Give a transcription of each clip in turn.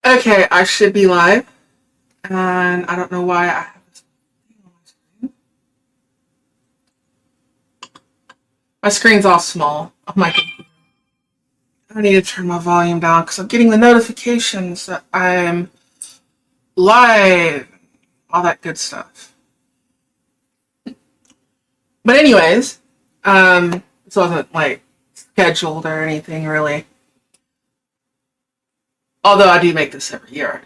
Okay, I should be live, and I don't know why I have this thing on my screen. My screen's all small on my computer. I need to turn my volume down because I'm getting the notifications that I'm live, all that good stuff. But anyways, this wasn't like scheduled or anything really. Although I do make this every year.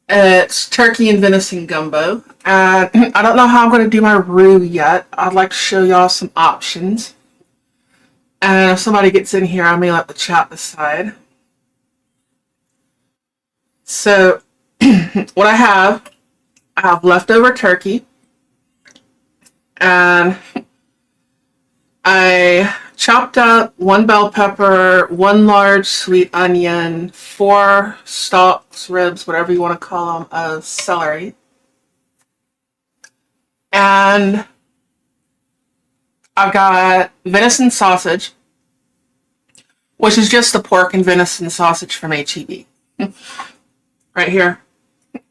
It's turkey and venison gumbo. And I don't know how I'm going to do my roux yet. I'd like to show y'all some options. And if somebody gets in here, I may let the chat decide. So, what I have leftover turkey. And I chopped up one bell pepper, one large sweet onion, 4 stalks, ribs, whatever you want to call them, of celery. And I've got venison sausage, which is just the pork and venison sausage from HEB. Right here.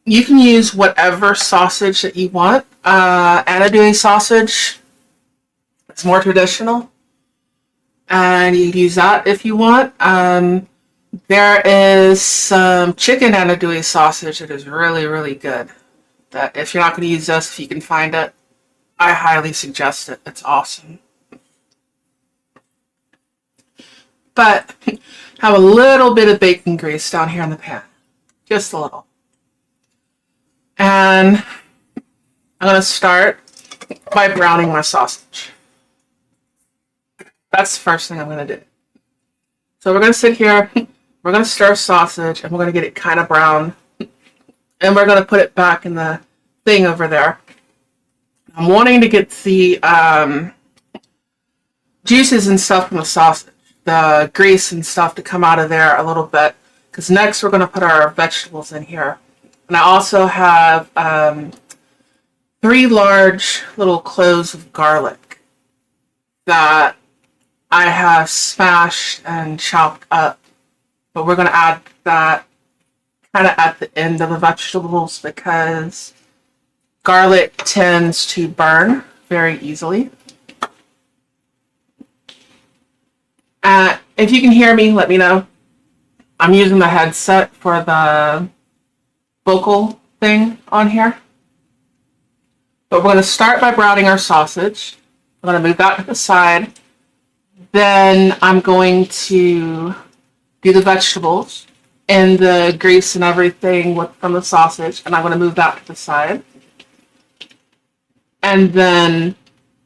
You can use whatever sausage that you want. Andouille sausage is more traditional, and you can use that if you want. There is some chicken andouille sausage that is really, really good. That if you're not going to use this, if you can find it, I highly suggest it. It's awesome. But have a little bit of bacon grease down here in the pan. Just a little. And I'm going to start by browning my sausage. That's the first thing I'm going to do. So we're going to sit here, we're going to stir sausage, and we're going to get it kind of brown. And we're going to put it back in the thing over there. I'm wanting to get the juices and stuff from the sausage, the grease and stuff to come out of there a little bit. Because next we're going to put our vegetables in here. And I also have 3 large little cloves of garlic that I have smashed and chopped up. But we're going to add that kind of at the end of the vegetables because garlic tends to burn very easily. If you can hear me, let me know. I'm using the headset for the vocal thing on here. But we're going to start by browning our sausage. I'm going to move that to the side. Then I'm going to do the vegetables and the grease and everything from the sausage. And I'm going to move that to the side. And then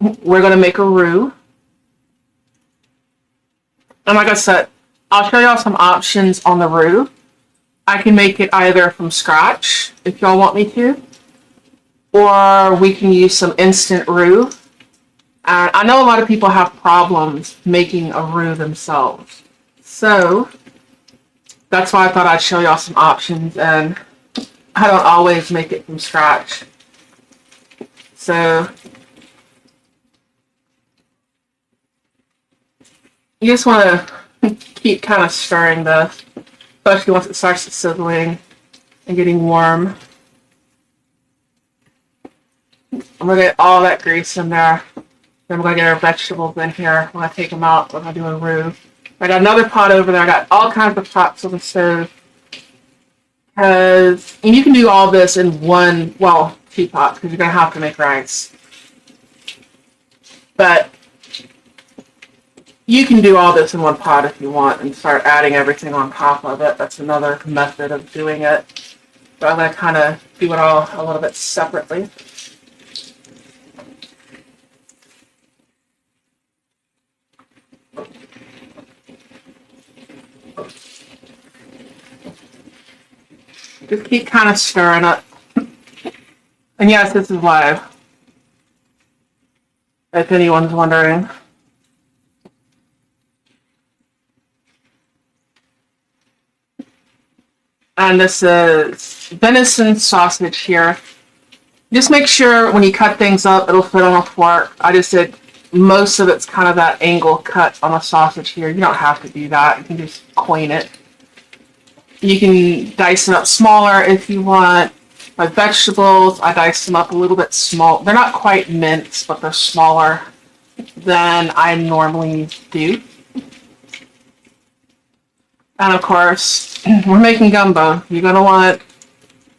we're going to make a roux. And like I said, I'll show y'all some options on the roux. I can make it either from scratch, if y'all want me to, or we can use some instant roux. And I know a lot of people have problems making a roux themselves. So that's why I thought I'd show y'all some options, and I don't always make it from scratch. So you just want to keep kind of stirring this, especially once it starts sizzling and getting warm. I'm going to get all that grease in there. Then we're going to get our vegetables in here. When I take them out, we're going to do a roux. I got another pot over there. I got all kinds of pots on the stove. And you can do all this in 2 pots because you're going to have to make rice. But you can do all this in 1 pot if you want and start adding everything on top of it. That's another method of doing it. But I'm going to kind of do it all a little bit separately. Just keep kind of stirring it. And yes, this is live, if anyone's wondering. And this is venison sausage here. Just make sure when you cut things up, it'll fit on a fork. I just did most of it's kind of that angle cut on the sausage here. You don't have to do that. You can just coin it. You can dice them up smaller if you want. My vegetables, I dice them up a little bit small. They're not quite minced, but they're smaller than I normally do. And of course, we're making gumbo. You're going to want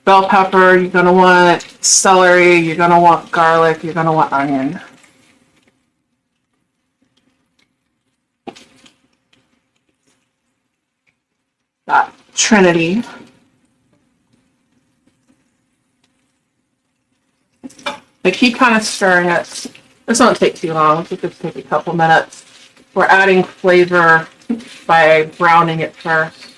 bell pepper, you're going to want celery, you're going to want garlic, you're going to want onion. That trinity. I keep kind of stirring it. This won't take too long. This will just take a couple minutes. We're adding flavor by browning it first.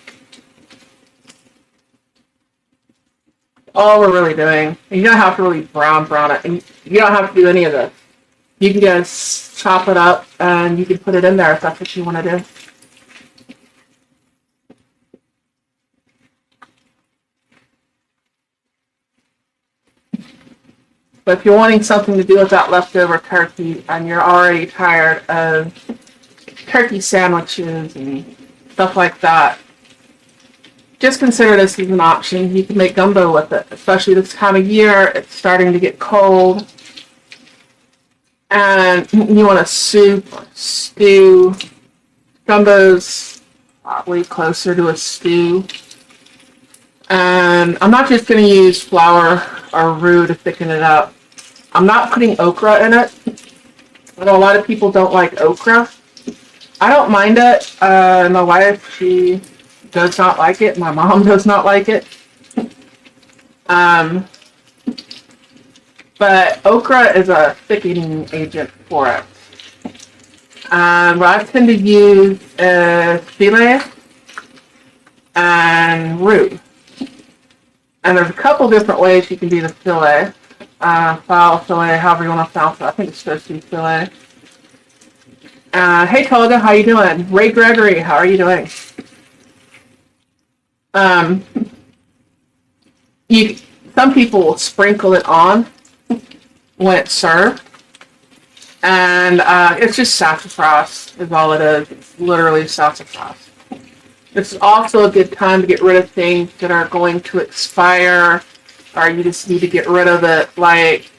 All we're really doing, you don't have to really brown it, and you don't have to do any of this. You can just chop it up and you can put it in there if that's what you want to do. But if you're wanting something to do with that leftover turkey and you're already tired of turkey sandwiches and stuff like that, just consider this as an option. You can make gumbo with it, especially this time of year. It's starting to get cold. And you want a soup, stew. Gumbo's probably closer to a stew. And I'm not just going to use flour or roux to thicken it up. I'm not putting okra in it. I know a lot of people don't like okra. I don't mind it. My wife, she does not like it. My mom does not like it. But okra is a thickening agent for it. What I tend to use is filet and roux. And there's a couple different ways you can do the filet. Fowl filet, however you want to pronounce it. I think it's supposed to be filet. Hey Tolga, how you doing? Ray Gregory, how are you doing? Some people will sprinkle it on when it's served. And it's just sassafras is all it is. It's literally sassafras. This is also a good time to get rid of things that are going to expire, or you just need to get rid of it. Like,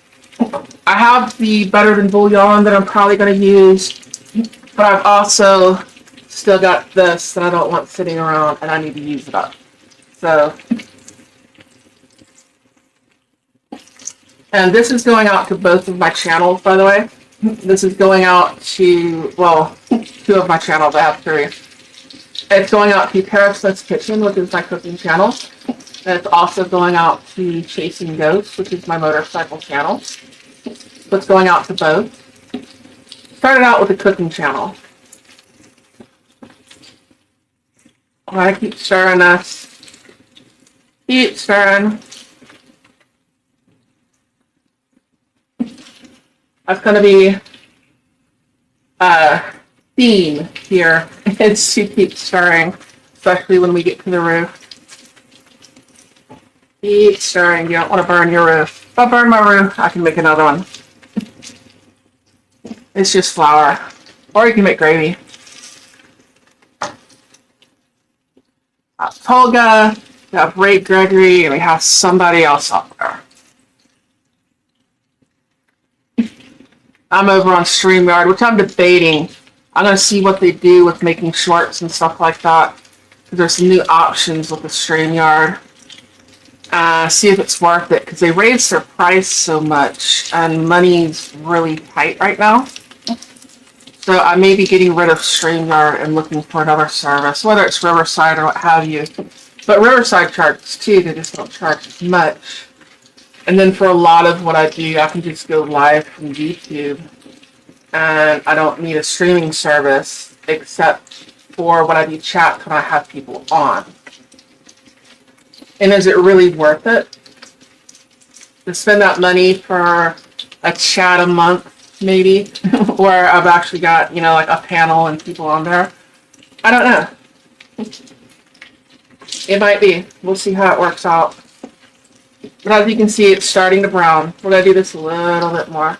I have the better than bouillon that I'm probably going to use, but I've also still got this that I don't want sitting around and I need to use it up. So, and this is going out to both of my channels, by the way. This is going out to, well, 2 of my channels. I have 3. It's going out to Periscope's Kitchen, which is my cooking channel. And it's also going out to Chasing Ghosts, which is my motorcycle channel. So it's going out to both. Started out with the cooking channel. I keep stirring this. Keep stirring. That's going to be a theme here. It's to keep stirring, especially when we get to the roux. Keep stirring. You don't want to burn your roux. If I burn my roux, I can make another one. It's just flour. Or you can make gravy. Tolga, we have Ray Gregory, and we have somebody else up there. I'm over on StreamYard, which I'm debating. I'm going to see what they do with making shorts and stuff like that. There's some new options with the StreamYard. See if it's worth it, because they raised their price so much, and money's really tight right now. So I may be getting rid of StreamYard and looking for another service, whether it's Riverside or what have you. But Riverside charges too, they just don't charge as much. And then for a lot of what I do, I can just go live from YouTube. And I don't need a streaming service except for when I do chat when I have people on. And is it really worth it to spend that money for a chat a month, maybe, where I've actually got, you know, like a panel and people on there? I don't know. It might be. We'll see how it works out. But as you can see, it's starting to brown. We're going to do this a little bit more.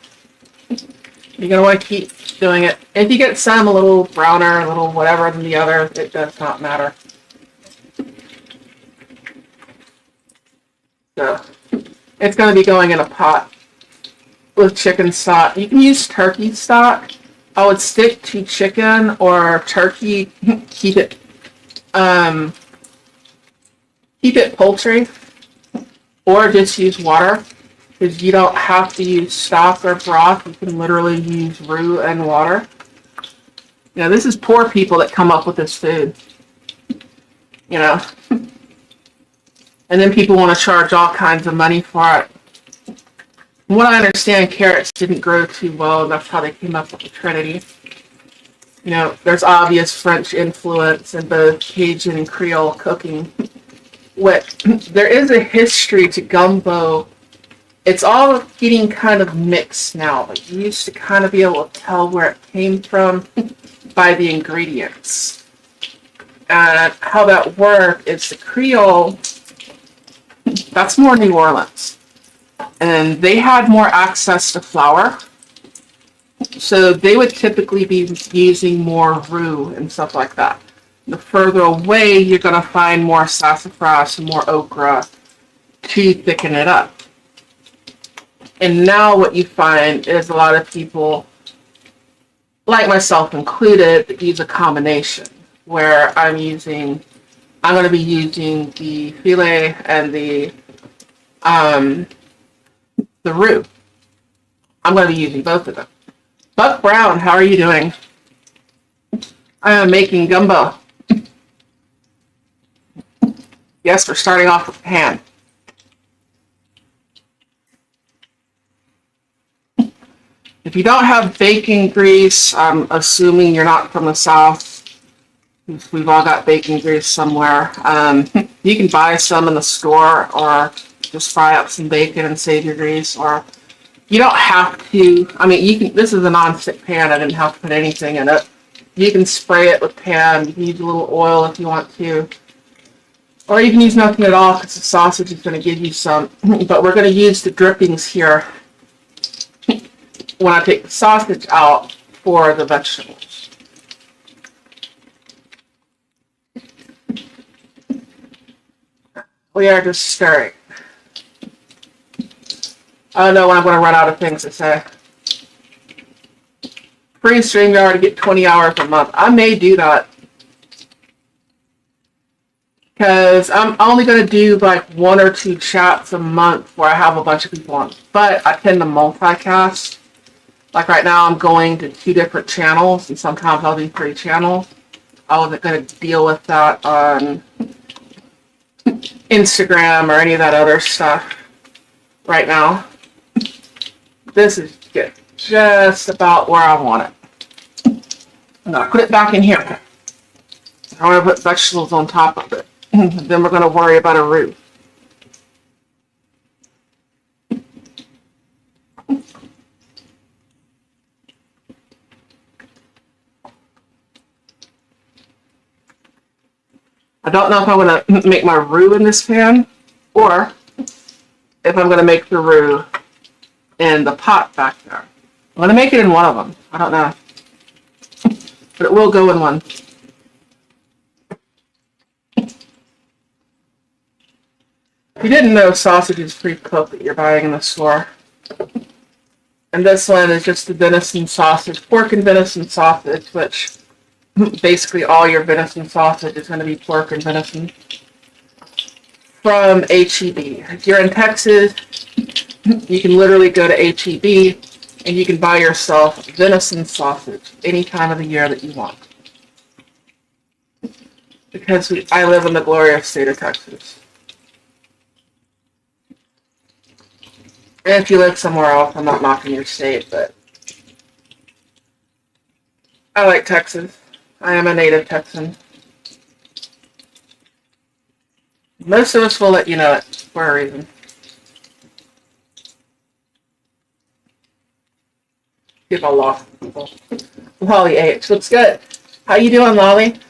You're going to want to keep doing it. If you get some a little browner, a little whatever than the other, it does not matter. So it's going to be going in a pot with chicken stock. You can use turkey stock. I would stick to chicken or turkey. Um, keep it poultry, or just use water, because you don't have to use stock or broth. You can literally use roux and water. You know, this is poor people that come up with this food. You know, and then people want to charge all kinds of money for it. From what I understand, carrots didn't grow too well, and that's how they came up with the Trinity. You know, there's obvious French influence in both Cajun and Creole cooking. There is a history to gumbo. It's all getting kind of mixed now, but you used to kind of be able to tell where it came from by the ingredients. And how that worked is the Creole, that's more New Orleans. And they had more access to flour. So they would typically be using more roux and stuff like that. The further away, you're going to find more sassafras and more okra to thicken it up. And now what you find is a lot of people, like myself included, that use a combination where I'm going to be using the filet and the roux. I'm going to be using both of them. Buck Brown, how are you doing? I am making gumbo. Yes, we're starting off with pan. If you don't have bacon grease, I'm assuming you're not from the South. We've all got bacon grease somewhere. You can buy some in the store, or just fry up some bacon and save your grease, or you don't have to. I mean, you can. This is a non-stick pan. I didn't have to put anything in it. You can spray it with pan. You can use a little oil if you want to. Or you can use nothing at all, because the sausage is going to give you some. But we're going to use the drippings here when I take the sausage out for the vegetables. We are just stirring. I don't know when I'm going to run out of things to say. Free StreamYard to get 20 hours a month. I may do that. Because I'm only going to do like 1 or 2 chats a month where I have a bunch of people on. But I tend to multicast. Like right now I'm going to 2 different channels, and sometimes I'll do 3 channels. I wasn't going to deal with that on Instagram or any of that other stuff right now. This is good. Just about where I want it. I'm going to put it back in here. I want to put vegetables on top of it. Then we're going to worry about a roux. I don't know if I'm going to make my roux in this pan, or if I'm going to make the roux in the pot back there. I'm going to make it in one of them. I don't know. But it will go in one. If you didn't know, sausage is pre-cooked that you're buying in the store. And this one is just the venison sausage, pork and venison sausage, which basically all your venison sausage is going to be pork and venison from H-E-B. If you're in Texas, you can literally go to H-E-B and you can buy yourself venison sausage any time of the year that you want. Because I live in the glorious state of Texas. And if you live somewhere else, I'm not knocking your state, but I like Texas. I am a native Texan. Most of us will let you know it for a reason. People lost people. Lolly H. Looks good. How you doing, Lolly?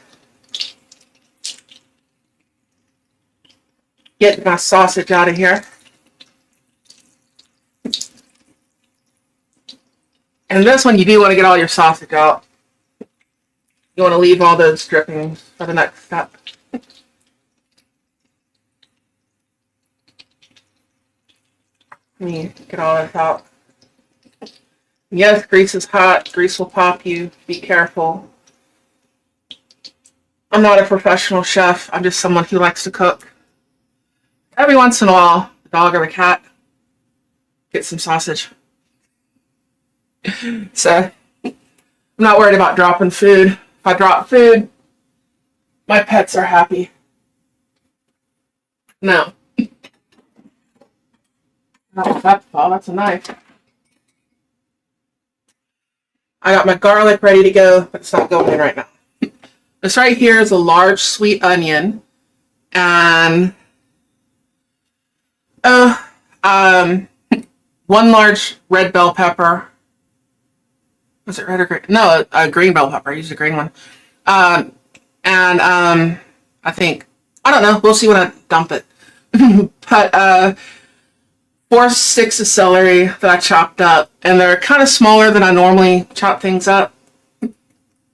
Getting my sausage out of here. And this one, you do want to get all your sausage out. You want to leave all those drippings for the next step. Let me get all this out. Yes, grease is hot. Grease will pop you. Be careful. I'm not a professional chef. I'm just someone who likes to cook. Every once in a while, the dog or the cat get some sausage. So I'm not worried about dropping food. If I drop food, my pets are happy. No. Not with that fall. That's a knife. I got my garlic ready to go, but it's not going in right now. This right here is a large sweet onion, and one large red bell pepper. Was it red or green? No, a green bell pepper. I used a green one. I think, I don't know. We'll see when I dump it. But 4 sticks of celery that I chopped up, and they're kind of smaller than I normally chop things up.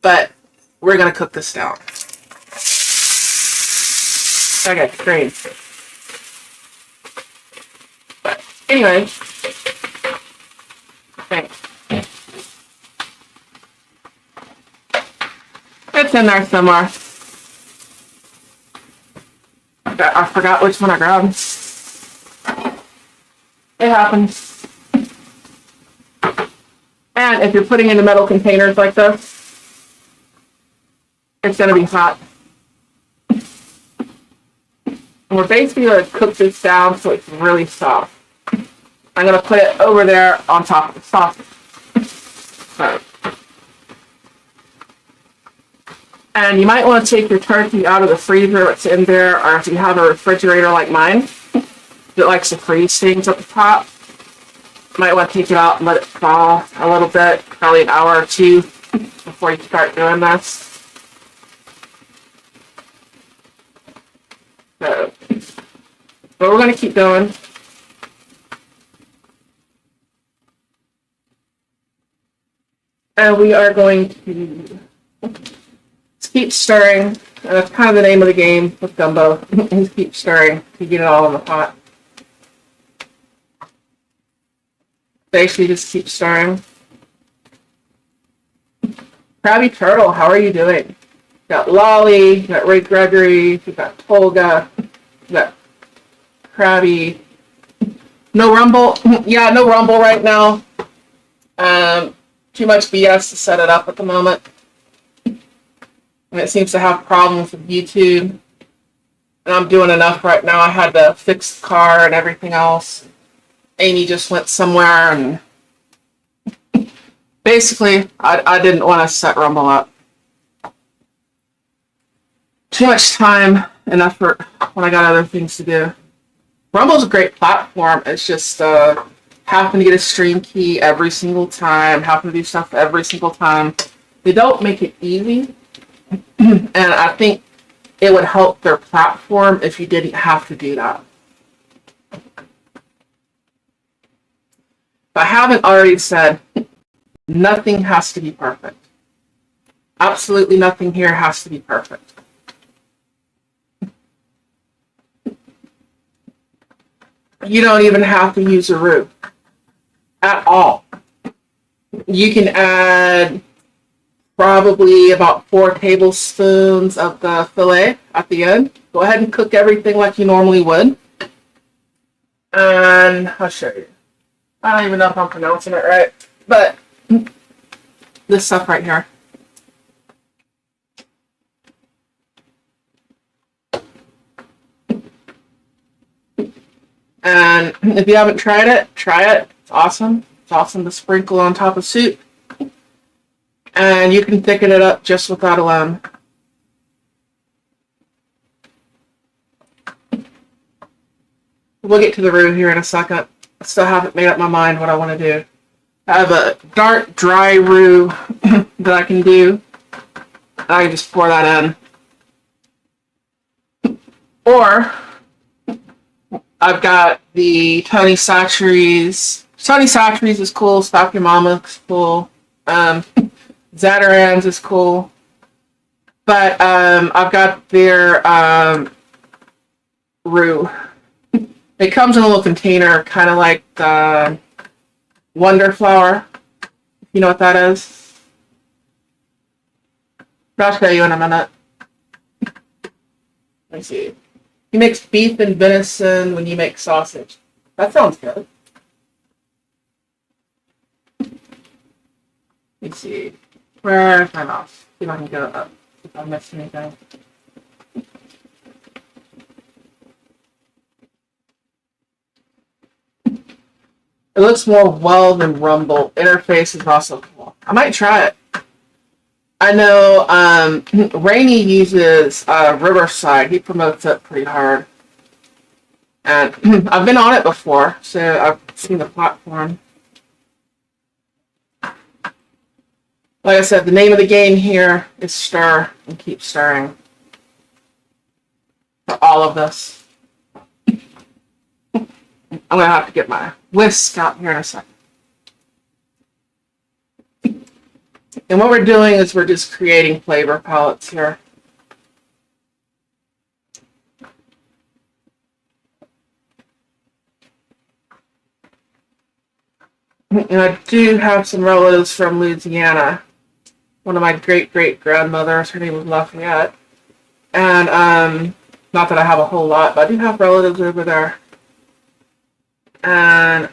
But we're gonna cook this down. Okay, great. But anyway, thanks. It's in there somewhere. I forgot which one I grabbed. It happens. And if you're putting in the metal containers like this, it's going to be hot. And we're basically going to cook this down so it's really soft. I'm going to put it over there on top of the sausage. So. And you might want to take your turkey out of the freezer that's in there, or if you have a refrigerator like mine that likes to freeze things at the top, you might want to take it out and let it thaw a little bit, probably an hour or two before you start doing this. So, but we're going to keep going. And we are going to keep stirring. And that's kind of the name of the game with gumbo. Just keep stirring to get it all in the pot. Basically, just keep stirring. Krabby Turtle, how are you doing? You got Lolly, you got Ray Gregory, you got Tolga, you got Krabby. No Rumble. Yeah, no Rumble right now. Too much BS to set it up at the moment. And it seems to have problems with YouTube. And I'm doing enough right now. I had to fix the car and everything else. Amy just went somewhere, and basically, I didn't want to set Rumble up. Too much time and effort when I got other things to do. Rumble's a great platform. It's just having to get a stream key every single time, having to do stuff every single time. They don't make it easy, and I think it would help their platform if you didn't have to do that. If I haven't already said, nothing has to be perfect. Absolutely nothing here has to be perfect. You don't even have to use a roux at all. You can add probably about 4 tablespoons of the filet at the end. Go ahead and cook everything like you normally would. And I'll show you. I don't even know if I'm pronouncing it right, but this stuff right here. And if you haven't tried it, try it. It's awesome. It's awesome to sprinkle on top of soup. And you can thicken it up just with that alone. We'll get to the roux here in a second. I still haven't made up my mind what I want to do. I have a dark, dry roux that I can do. I can just pour that in. Or I've got the Tony Chachere's. Tony Chachere's is cool. Stop Your Mama is cool. Zatarain's is cool. But I've got their roux. It comes in a little container, kind of like the Wonder Flour. You know what that is? I'll show you in a minute. Let's see. You mix beef and venison when you make sausage. That sounds good. Let's see. Where's my mouse? See if I can get it up. If I missed anything. It looks more well than Rumble. Interface is also cool. I might try it. I know Rainey uses Riverside. He promotes it pretty hard. And I've been on it before, so I've seen the platform. Like I said, the name of the game here is stir and keep stirring for all of this. I'm going to have to get my whisk out here in a second. And what we're doing is we're just creating flavor palettes here. And I do have some relatives from Louisiana. One of my great-great-grandmothers, her name was Lafayette. And not that I have a whole lot, but I do have relatives over there. And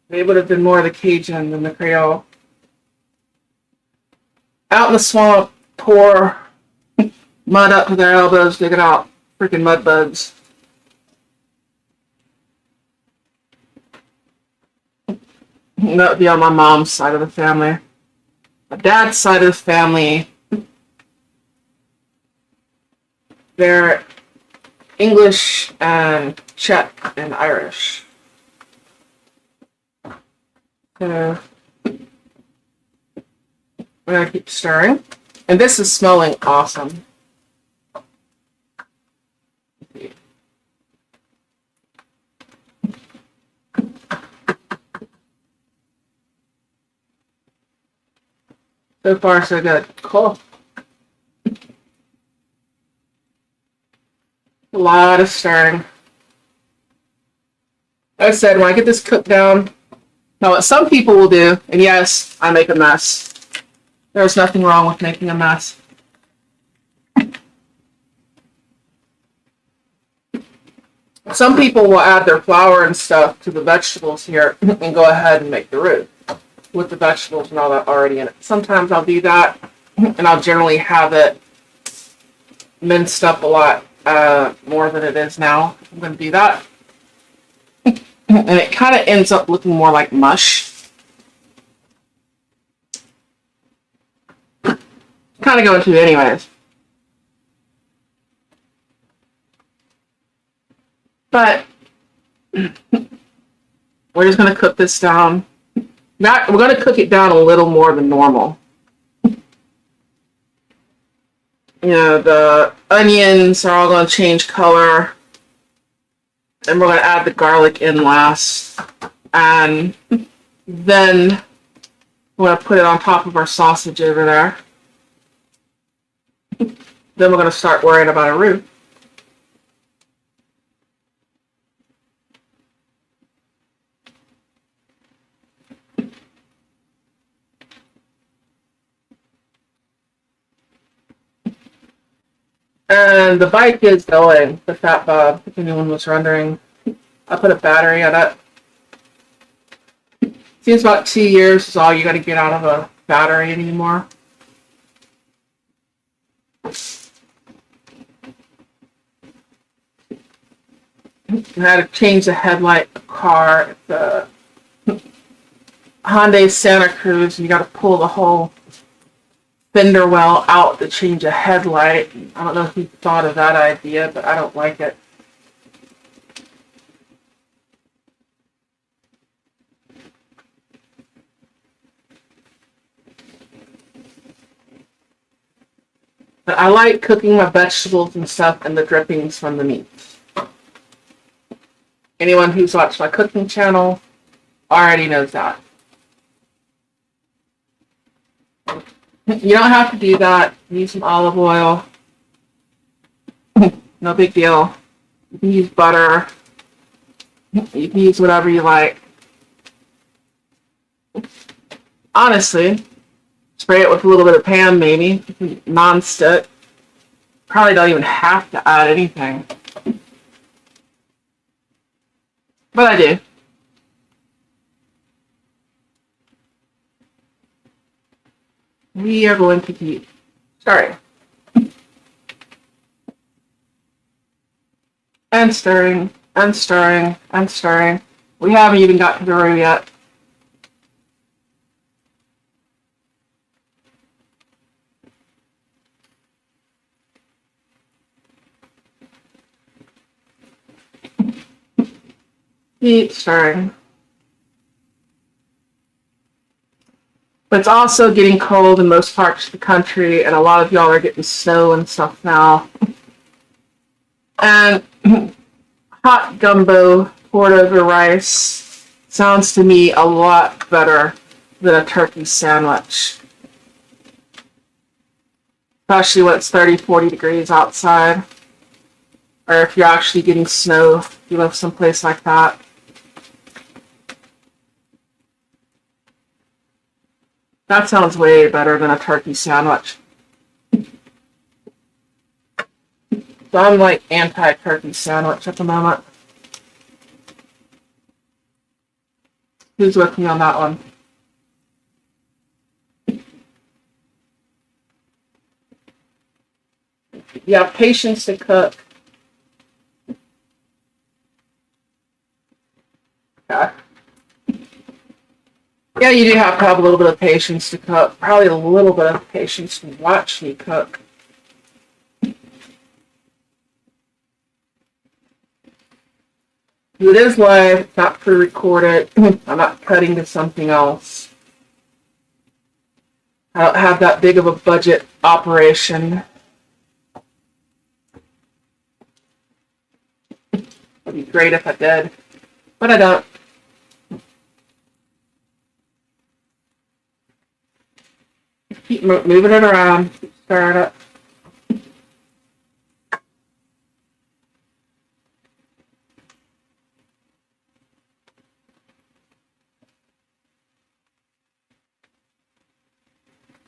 they would have been more of the Cajun than the Creole. Out in the swamp, pour mud up to their elbows, digging out freaking mud bugs. That would be on my mom's side of the family. My dad's side of the family, they're English and Czech and Irish. So we're going to keep stirring. And this is smelling awesome. So far, so good. Cool. A lot of stirring. Like I said, when I get this cooked down, now what some people will do, and yes, I make a mess. There's nothing wrong with making a mess. Some people will add their flour and stuff to the vegetables here and go ahead and make the roux with the vegetables and all that already in it. Sometimes I'll do that, and I'll generally have it minced up a lot more than it is now. I'm going to do that. And it kind of ends up looking more like mush. Kind of going to anyways. But we're just going to cook this down. We're going to cook it down a little more than normal. You know, the onions are all going to change color. And we're going to add the garlic in last. And then we're going to put it on top of our sausage over there. Then we're going to start worrying about a roux. And the bike is going, the Fat Bob, if anyone was wondering. I put a battery on it. Seems about 2 years is all you got to get out of a battery anymore. I had to change the headlight of the car at the Hyundai Santa Cruz. You got to pull the whole fender well out to change a headlight. I don't know if you thought of that idea, but I don't like it. But I like cooking my vegetables and stuff and the drippings from the meats. Anyone who's watched my cooking channel already knows that. You don't have to do that. Use some olive oil. No big deal. You can use butter. You can use whatever you like. Honestly, spray it with a little bit of Pam, maybe. Non-stick. Probably don't even have to add anything. But I do. We are going to keep stirring. And stirring, and stirring, and stirring. We haven't even got to the roux yet. Keep stirring. But it's also getting cold in most parts of the country, and a lot of y'all are getting snow and stuff now. And hot gumbo poured over rice sounds to me a lot better than a turkey sandwich. Especially when it's 30, 40 degrees outside. Or if you're actually getting snow, if you live someplace like that. That sounds way better than a turkey sandwich. So I'm like anti-turkey sandwich at the moment. Who's with me on that one? You have patience to cook. Okay. Yeah, you do have to have a little bit of patience to cook. Probably a little bit of patience to watch me cook. It is live, it's not pre-recorded. I'm not cutting to something else. I don't have that big of a budget operation. It'd be great if I did, but I don't. Keep moving it around, keep stirring it.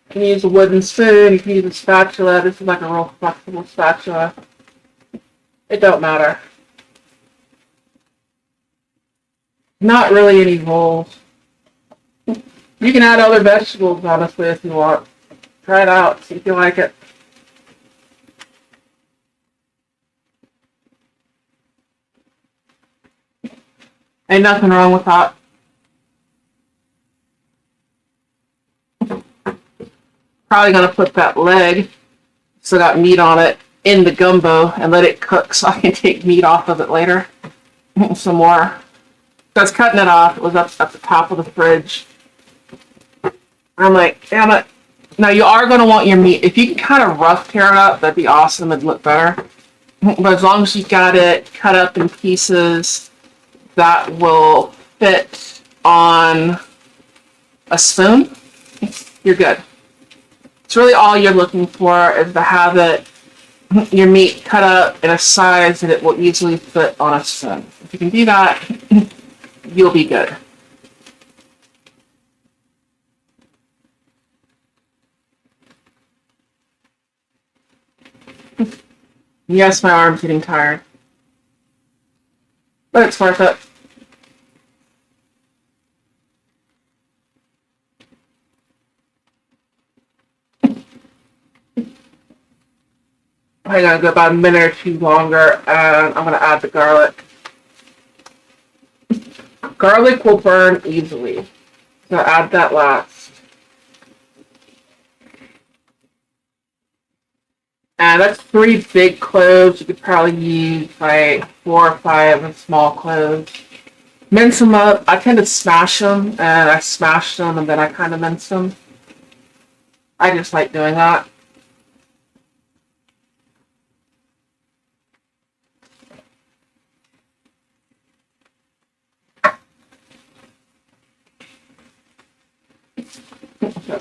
You can use a wooden spoon, you can use a spatula. This is like a real flexible spatula. It don't matter. Not really any rolls. You can add other vegetables, honestly, if you want. Try it out, see if you like it. Ain't nothing wrong with that. Probably gonna put that leg, so got meat on it, in the gumbo and let it cook so I can take meat off of it later. Some more. So I was cutting it off. It was up at the top of the fridge. I'm like, damn it. Now you are going to want your meat. If you can kind of rough tear it up, that'd be awesome. It'd look better. But as long as you got it cut up in pieces that will fit on a spoon, you're good. It's really all you're looking for is to have it, your meat cut up in a size that it will easily fit on a spoon. If you can do that, you'll be good. Yes, my arm's getting tired. But it's worth it. I'm gonna go about a minute or two longer, and I'm gonna add the garlic. Garlic will burn easily, so add that last. And that's 3 big cloves. You could probably use like 4 or 5 small cloves. Mince them up. I tend to smash them, and I smash them, and then I kind of mince them. I just like doing that.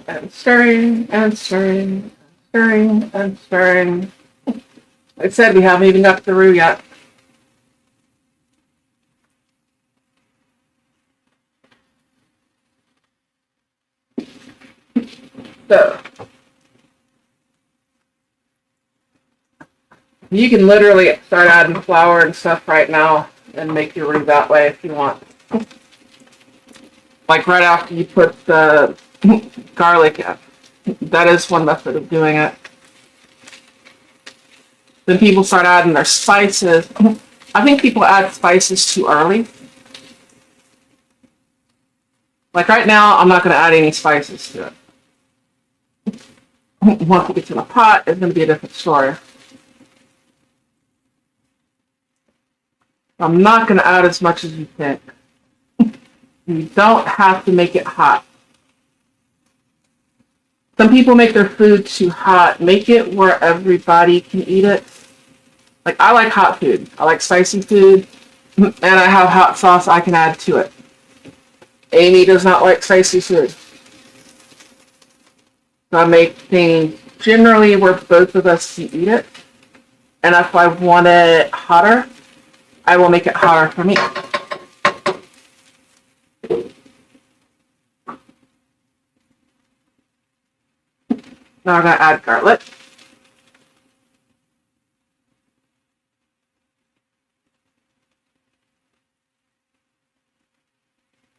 And stirring, and stirring, stirring, and stirring. Like I said, we haven't even got to the roux yet. So you can literally start adding flour and stuff right now and make your roux that way if you want. Like right after you put the garlic in. That is one method of doing it. Then people start adding their spices. I think people add spices too early. Like right now, I'm not going to add any spices to it. Once it gets in a pot, it's going to be a different story. I'm not going to add as much as you think. You don't have to make it hot. Some people make their food too hot. Make it where everybody can eat it. Like, I like hot food. I like spicy food. And I have hot sauce I can add to it. Amy does not like spicy food. So I make things generally where both of us can eat it. And if I want it hotter, I will make it hotter for me. Now I'm going to add garlic.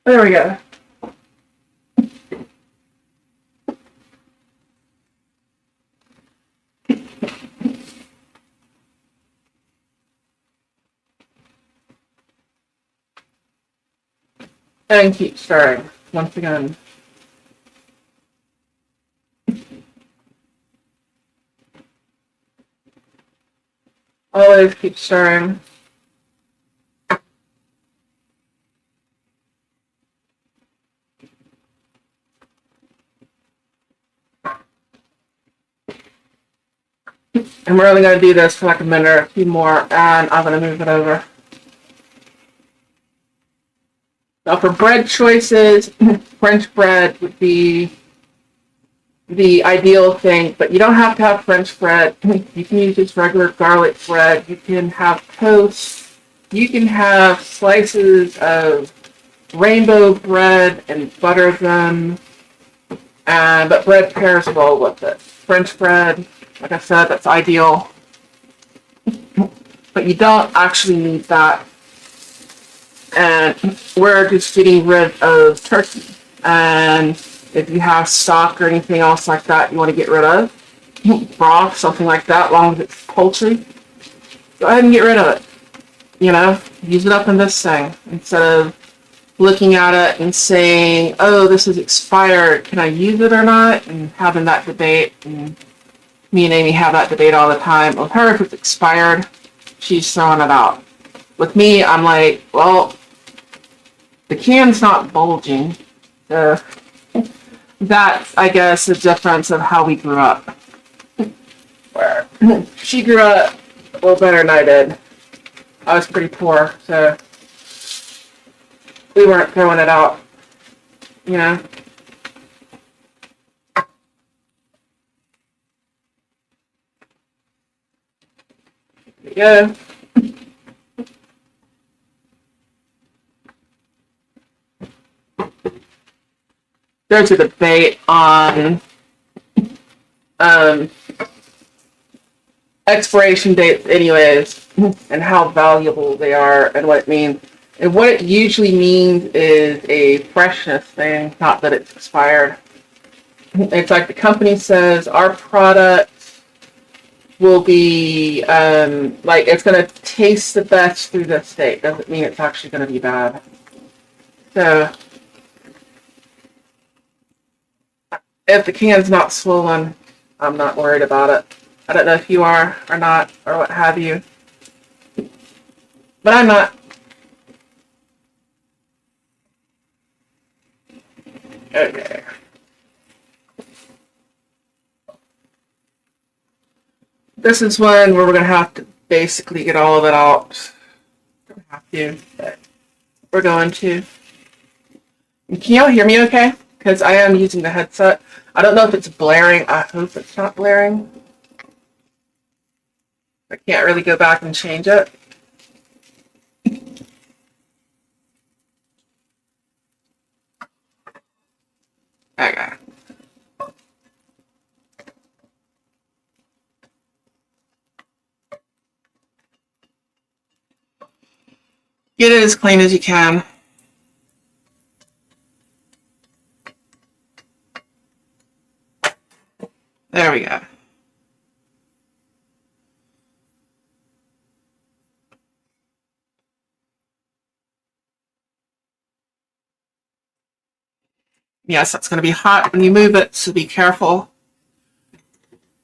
There we go. And keep stirring. Once again. Always keep stirring. And we're only going to do this for like a minute or a few more, and I'm going to move it over. Now for bread choices, French bread would be the ideal thing, but you don't have to have French bread. You can use just regular garlic bread. You can have toast. You can have slices of rainbow bread and butter them. But bread pairs well with it. French bread, like I said, that's ideal. But you don't actually need that. And we're just getting rid of turkey. And if you have stock or anything else like that you want to get rid of, broth, something like that, as long as it's poultry, go ahead and get rid of it. You know, use it up in this thing instead of looking at it and saying, oh, this is expired, can I use it or not? And having that debate. And me and Amy have that debate all the time. With her, if it's expired, she's throwing it out. With me, I'm like, well, the can's not bulging. That's, I guess, the difference of how we grew up. Where she grew up a little better than I did. I was pretty poor, so we weren't throwing it out, you know. There you go. There's a debate on expiration dates anyways, and how valuable they are and what it means. And what it usually means is a freshness thing, not that it's expired. It's like the company says our product will be like it's going to taste the best through this date. Doesn't mean it's actually going to be bad. So if the can's not swollen, I'm not worried about it. I don't know if you are or not, or what have you. But I'm not. Okay. This is one where we're going to have to basically get all of it out. Don't have to, but we're going to. Can y'all hear me okay? Because I am using the headset. I don't know if it's blaring. I hope it's not blaring. I can't really go back and change it. Okay. Get it as clean as you can. There we go. Yes, that's going to be hot when you move it, so be careful.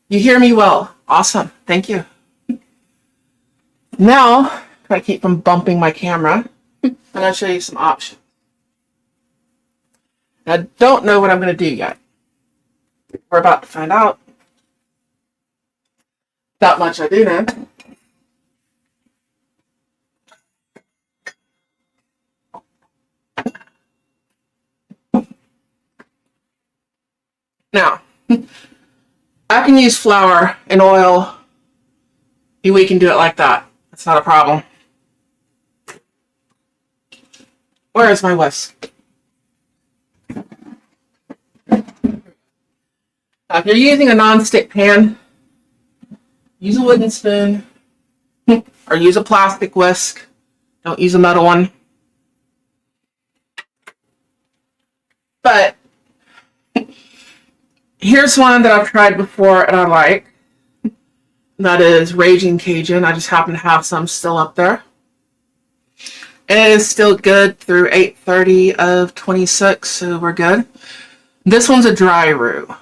You hear me well. Awesome. Thank you. Now, I keep from bumping my camera, I'm going to show you some options. I don't know what I'm going to do yet. We're about to find out. That much I do know. Now, I can use flour and oil. We can do it like that. That's not a problem. Where is my whisk? Now, if you're using a non-stick pan, use a wooden spoon or use a plastic whisk. Don't use a metal one. But here's one that I've tried before and I like. That is Raging Cajun. I just happen to have some still up there. It is still good through 8:30 of 26, so we're good. This one's a dry roux.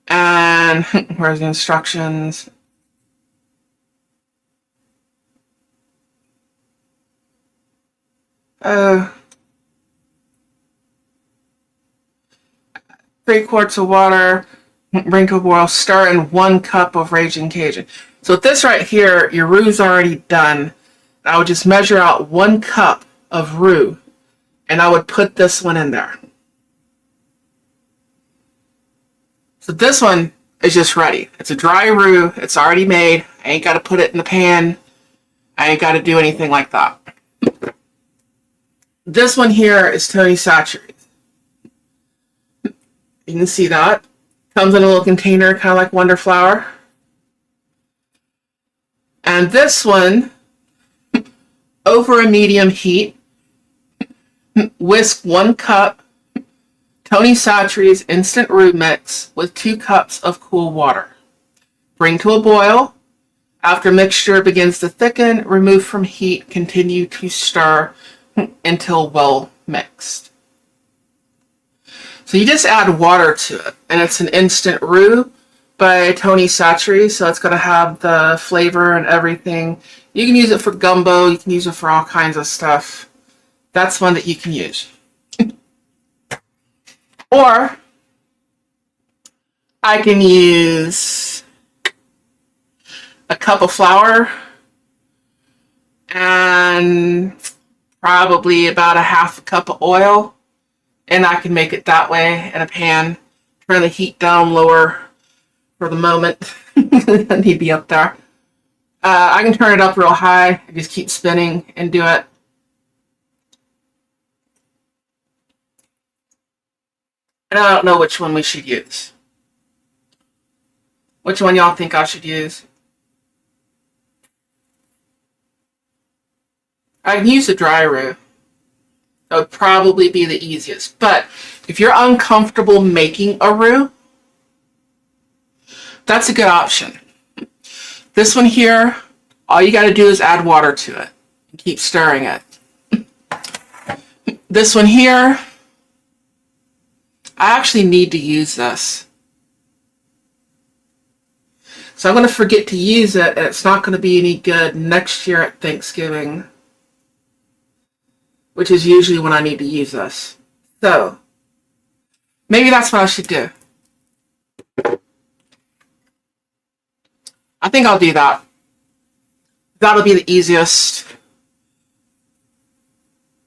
And where's the instructions? Uh, 3 quarts of water, bring to a boil, stir in 1 cup of Raging Cajun. So with this right here, your roux's already done. I would just measure out 1 cup of roux, and I would put this one in there. So this one is just ready. It's a dry roux. It's already made. I ain't got to put it in the pan. I ain't got to do anything like that. This one here is Tony Chachere's. You can see that. Comes in a little container, kind of like Wonder Flour. And this one, over a medium heat, whisk 1 cup Tony Chachere's instant roux mix with 2 cups of cool water. Bring to a boil. After mixture begins to thicken, remove from heat. Continue to stir until well mixed. So you just add water to it, and it's an instant roux by Tony Chachere, so it's going to have the flavor and everything. You can use it for gumbo, you can use it for all kinds of stuff. That's one that you can use. Or I can use a cup of flour and probably about a half a cup of oil. And I can make it that way in a pan. Turn the heat down lower for the moment. I need to be up there. I can turn it up real high. I just keep spinning and do it. And I don't know which one we should use. Which one y'all think I should use? I can use the dry roux. That would probably be the easiest. But if you're uncomfortable making a roux, that's a good option. This one here, all you got to do is add water to it and keep stirring it. This one here, I actually need to use this. So I'm going to forget to use it, and it's not going to be any good next year at Thanksgiving, which is usually when I need to use this. So, maybe that's what I should do. I think I'll do that. That'll be the easiest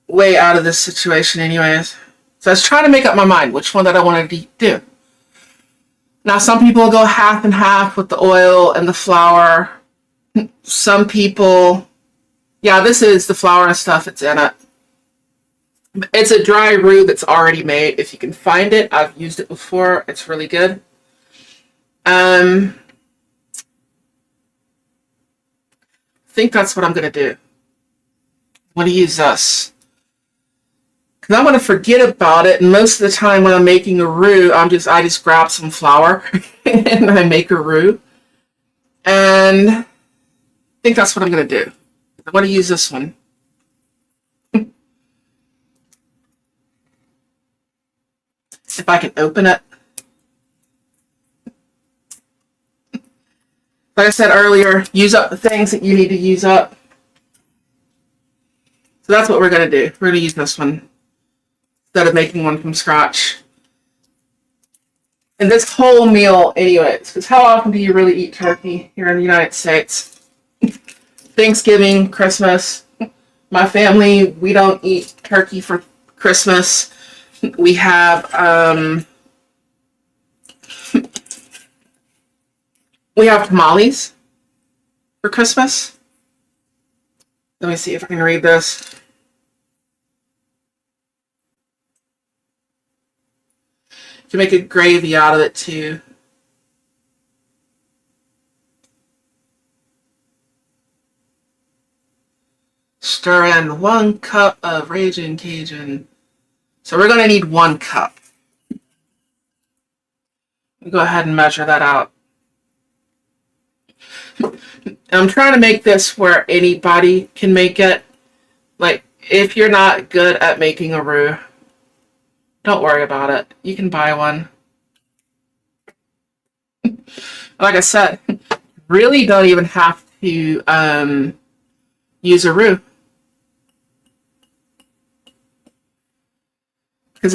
way out of this situation anyways. So I was trying to make up my mind which one that I wanted to do. Now, some people will go half and half with the oil and the flour. Some people, yeah, this is the flour and stuff that's in it. It's a dry roux that's already made. If you can find it, I've used it before. It's really good. I think that's what I'm going to do. want to use this. Because I'm going to forget about it, and most of the time when I'm making a roux, I just grab some flour and I make a roux. And I think that's what I'm going to do. I want to use this one. If I can open it. Like I said earlier, use up the things that you need to use up. So that's what we're going to do. We're going to use this one instead of making one from scratch. And this whole meal anyways, because how often do you really eat turkey here in the United States? Thanksgiving, Christmas. My family, we don't eat turkey for Christmas. We have tamales for Christmas. Let me see if I can read this. You can make a gravy out of it too. Stir in 1 cup of Raging Cajun. So we're going to need 1 cup. Go ahead and measure that out. I'm trying to make this where anybody can make it. Like, if you're not good at making a roux, don't worry about it. You can buy one. Like I said, really don't even have to use a roux. Because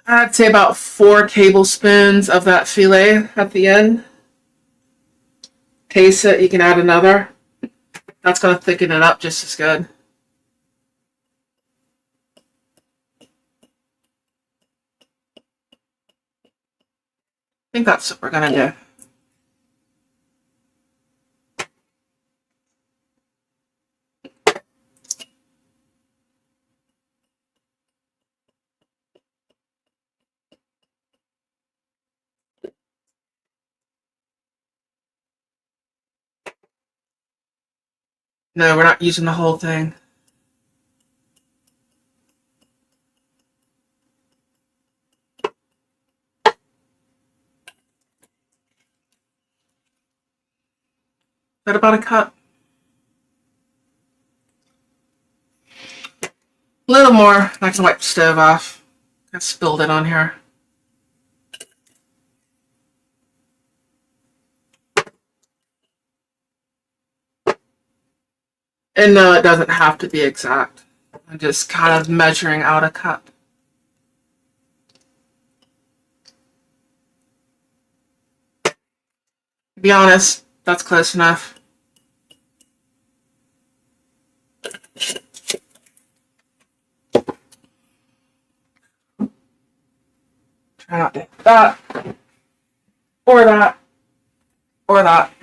I'd say about 4 tablespoons of that filet at the end. Taste it, you can add another. That's going to thicken it up just as good. I think that's what we're going to do. No, we're not using the whole thing. Is that about a cup? A little more. I can wipe the stove off. I spilled it on here. And no, it doesn't have to be exact. I'm just kind of measuring out a cup. To be honest, that's close enough. Try not to hit that, or that, or that.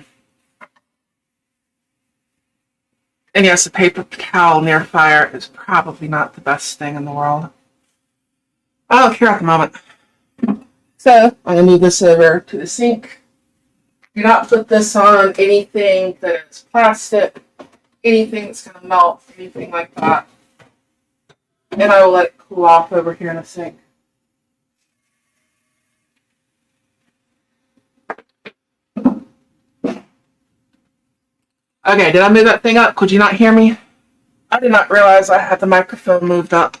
And yes, a paper towel near fire is probably not the best thing in the world. I don't care at the moment. So I'm going to move this over to the sink. Do not put this on anything that is plastic, anything that's going to melt, anything like that. And I will let it cool off over here in the sink. Okay, did I move that thing up? Could you not hear me? I did not realize I had the microphone moved up.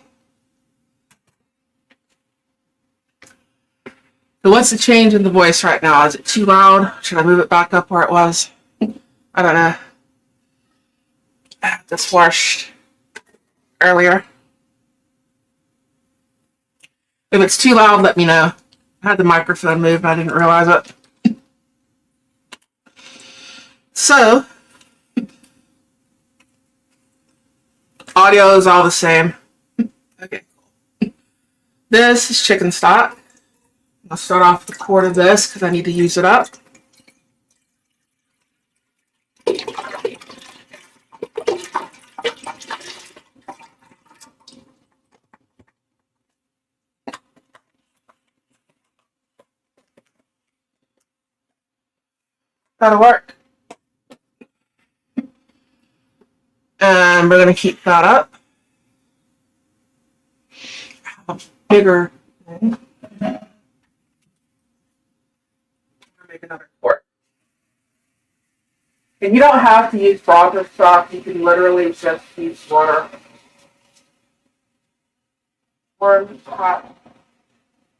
So what's the change in the voice right now? Is it too loud? Should I move it back up where it was? I don't know. I had this washed earlier. If it's too loud, let me know. I had the microphone moved, I didn't realize it. So, audio is all the same. Okay, cool. This is chicken stock. I'll start off with a quart of this because I need to use it up. That'll work. And we're going to keep that up. A bigger thing. Make another quart. And you don't have to use broth or stock. You can literally just use water. Warm, hot.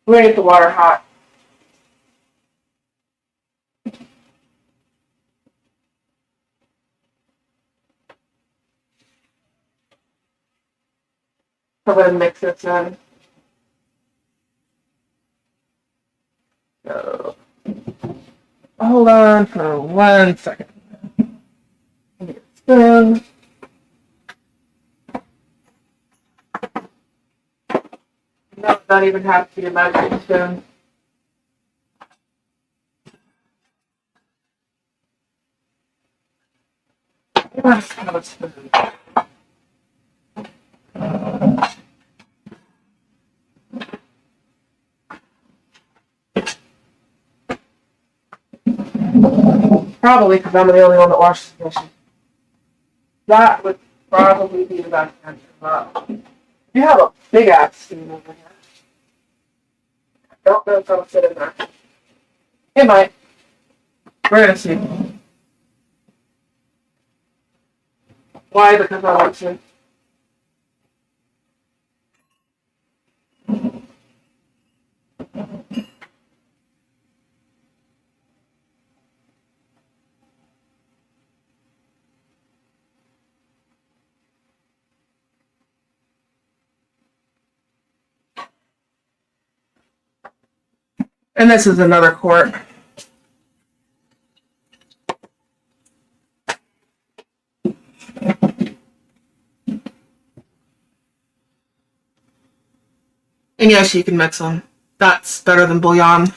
We're going to get the water hot. I'm going to mix this in. So, hold on for 1 second. Let me get a spoon. No, not even have to be a measuring spoon. Let's have a spoon. Probably because I'm the only one that washes the dishes. That would probably be the best answer. But you have a big ass spoon over here. I don't know if that'll fit in there. It might. We're gonna see. Why? Because I want to. And this is another quart. And yes, you can mix them. That's better than bouillon.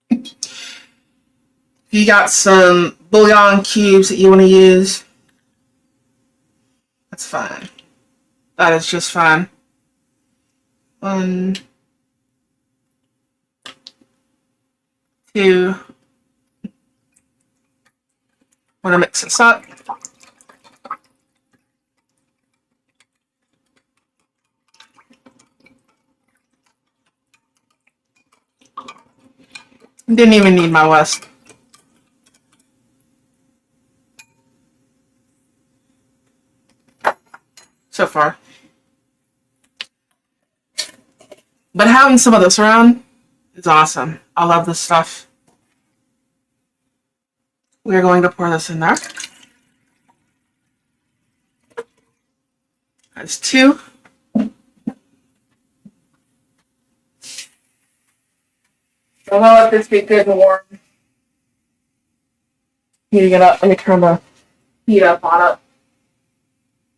If you got some bouillon cubes that you want to use, that's fine. That is just fine. 1, 2. Want to mix this up. Didn't even need my whisk. So far. But having some of this around is awesome. I love this stuff. We're going to pour this in there. That's 2. I'll let this be good and warm. Heating it up. Let me turn the heat up on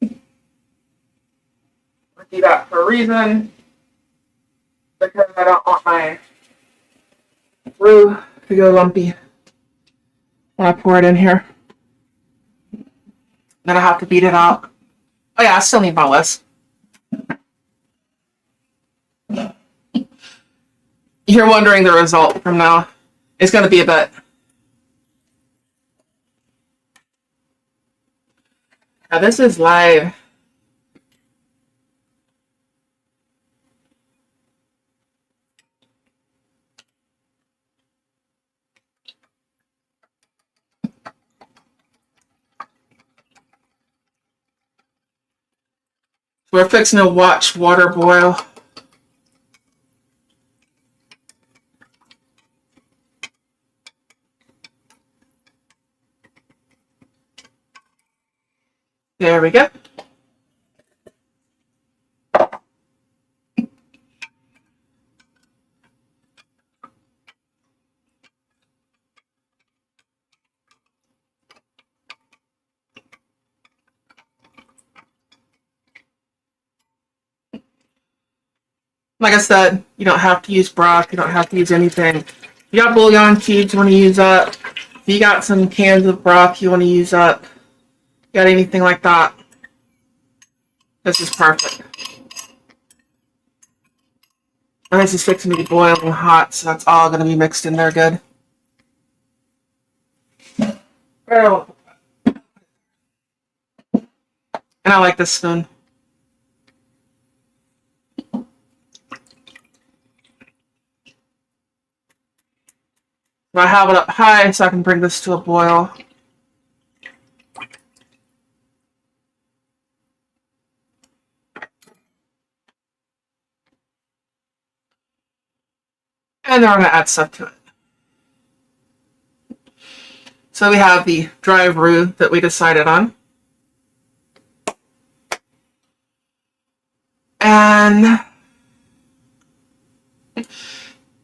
it. I do that for a reason. Because I don't want my roux to go lumpy when I pour it in here. Then I have to beat it out. Oh yeah, I still need my whisk. You're wondering the result from now. It's going to be a bit. Now this is live. We're fixing to watch water boil. There we go. Like I said, you don't have to use broth. You don't have to use anything. If you got bouillon cubes you want to use up. If you got some cans of broth you want to use up. Got anything like that. This is perfect. And this is fixing to be boiling hot, so that's all going to be mixed in there good. And I like this spoon. I have it up high so I can bring this to a boil. And then we're going to add stuff to it. So we have the dry roux that we decided on. And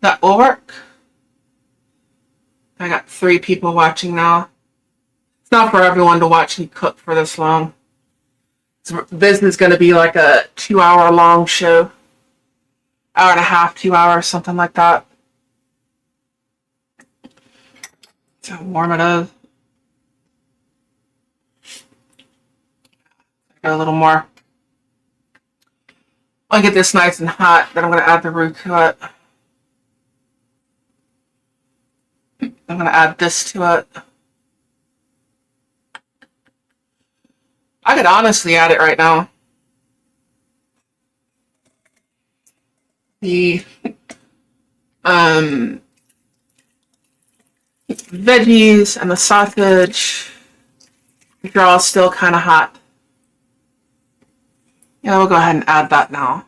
that will work. I got 3 people watching now. It's not for everyone to watch me cook for this long. This is going to be like a 2-hour long show. Hour and a half, 2 hours, something like that. So warm it up. A little more. I'll get this nice and hot, then I'm going to add the roux to it. I'm going to add this to it. I could honestly add it right now. The veggies and the sausage, if you're all still kind of hot. Yeah, we'll go ahead and add that now.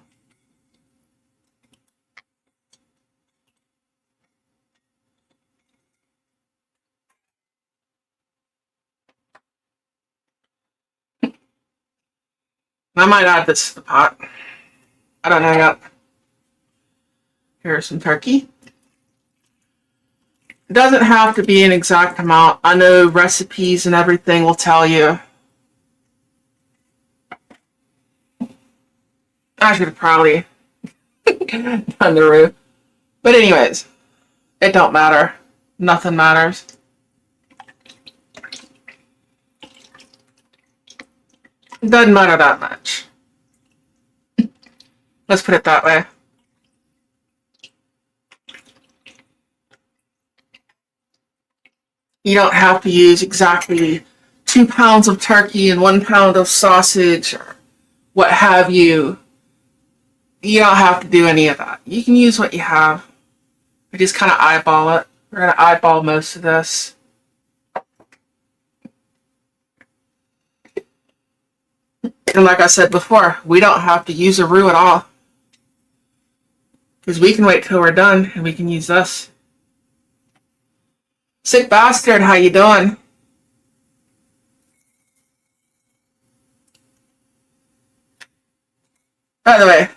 I might add this to the pot. I don't know yet. Here's some turkey. It doesn't have to be an exact amount. I know recipes and everything will tell you. I should have probably done the roux. But anyways, it don't matter. Nothing matters. It doesn't matter that much. Let's put it that way. You don't have to use exactly 2 pounds of turkey and 1 pound of sausage or what have you. You don't have to do any of that. You can use what you have. I just kind of eyeball it. We're going to eyeball most of this. And like I said before, we don't have to use a roux at all. Because we can wait till we're done and we can use this. Sick bastard, how you doing? By the way,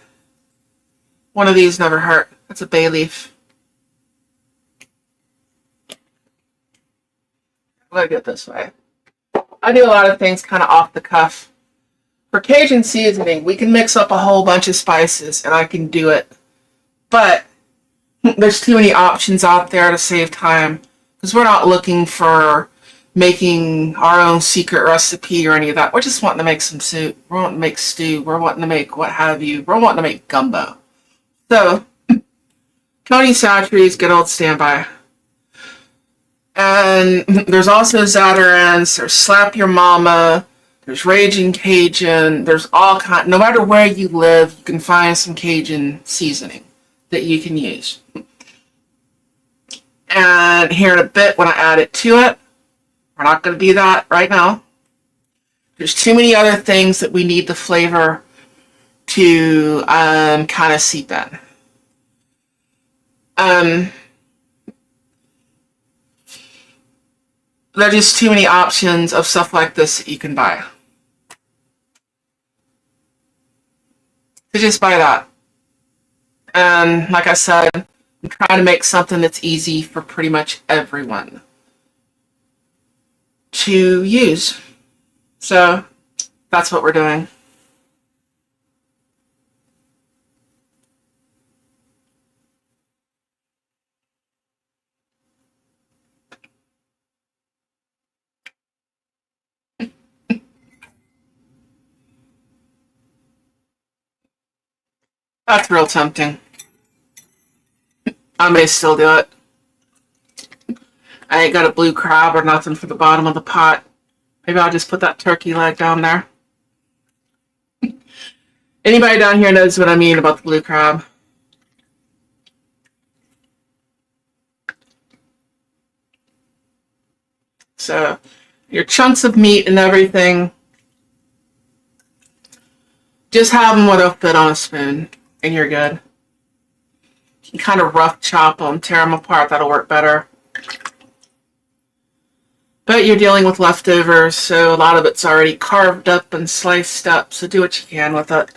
one of these never hurt. That's a bay leaf. Let it get this way. I do a lot of things kind of off the cuff. For Cajun seasoning, we can mix up a whole bunch of spices and I can do it. But there's too many options out there to save time. Because we're not looking for making our own secret recipe or any of that. We're just wanting to make some soup. We're wanting to make stew. We're wanting to make what have you. We're wanting to make gumbo. So, Tony Chachere's good old standby. And there's also Zatarain's. There's Slap Your Mama. There's Raging Cajun. There's all kind. No matter where you live, you can find some Cajun seasoning that you can use. And here in a bit, when I add it to it, we're not going to do that right now. There's too many other things that we need the flavor to kind of seep in. There's just too many options of stuff like this that you can buy. So just buy that. And like I said, I'm trying to make something that's easy for pretty much everyone to use. So that's what we're doing. That's real tempting. I may still do it. I ain't got a blue crab or nothing for the bottom of the pot. Maybe I'll just put that turkey leg down there. Anybody down here knows what I mean about the blue crab. So your chunks of meat and everything, just have them with a fit on a spoon and you're good. You can kind of rough chop them, tear them apart, that'll work better. But you're dealing with leftovers, so a lot of it's already carved up and sliced up, so do what you can with it.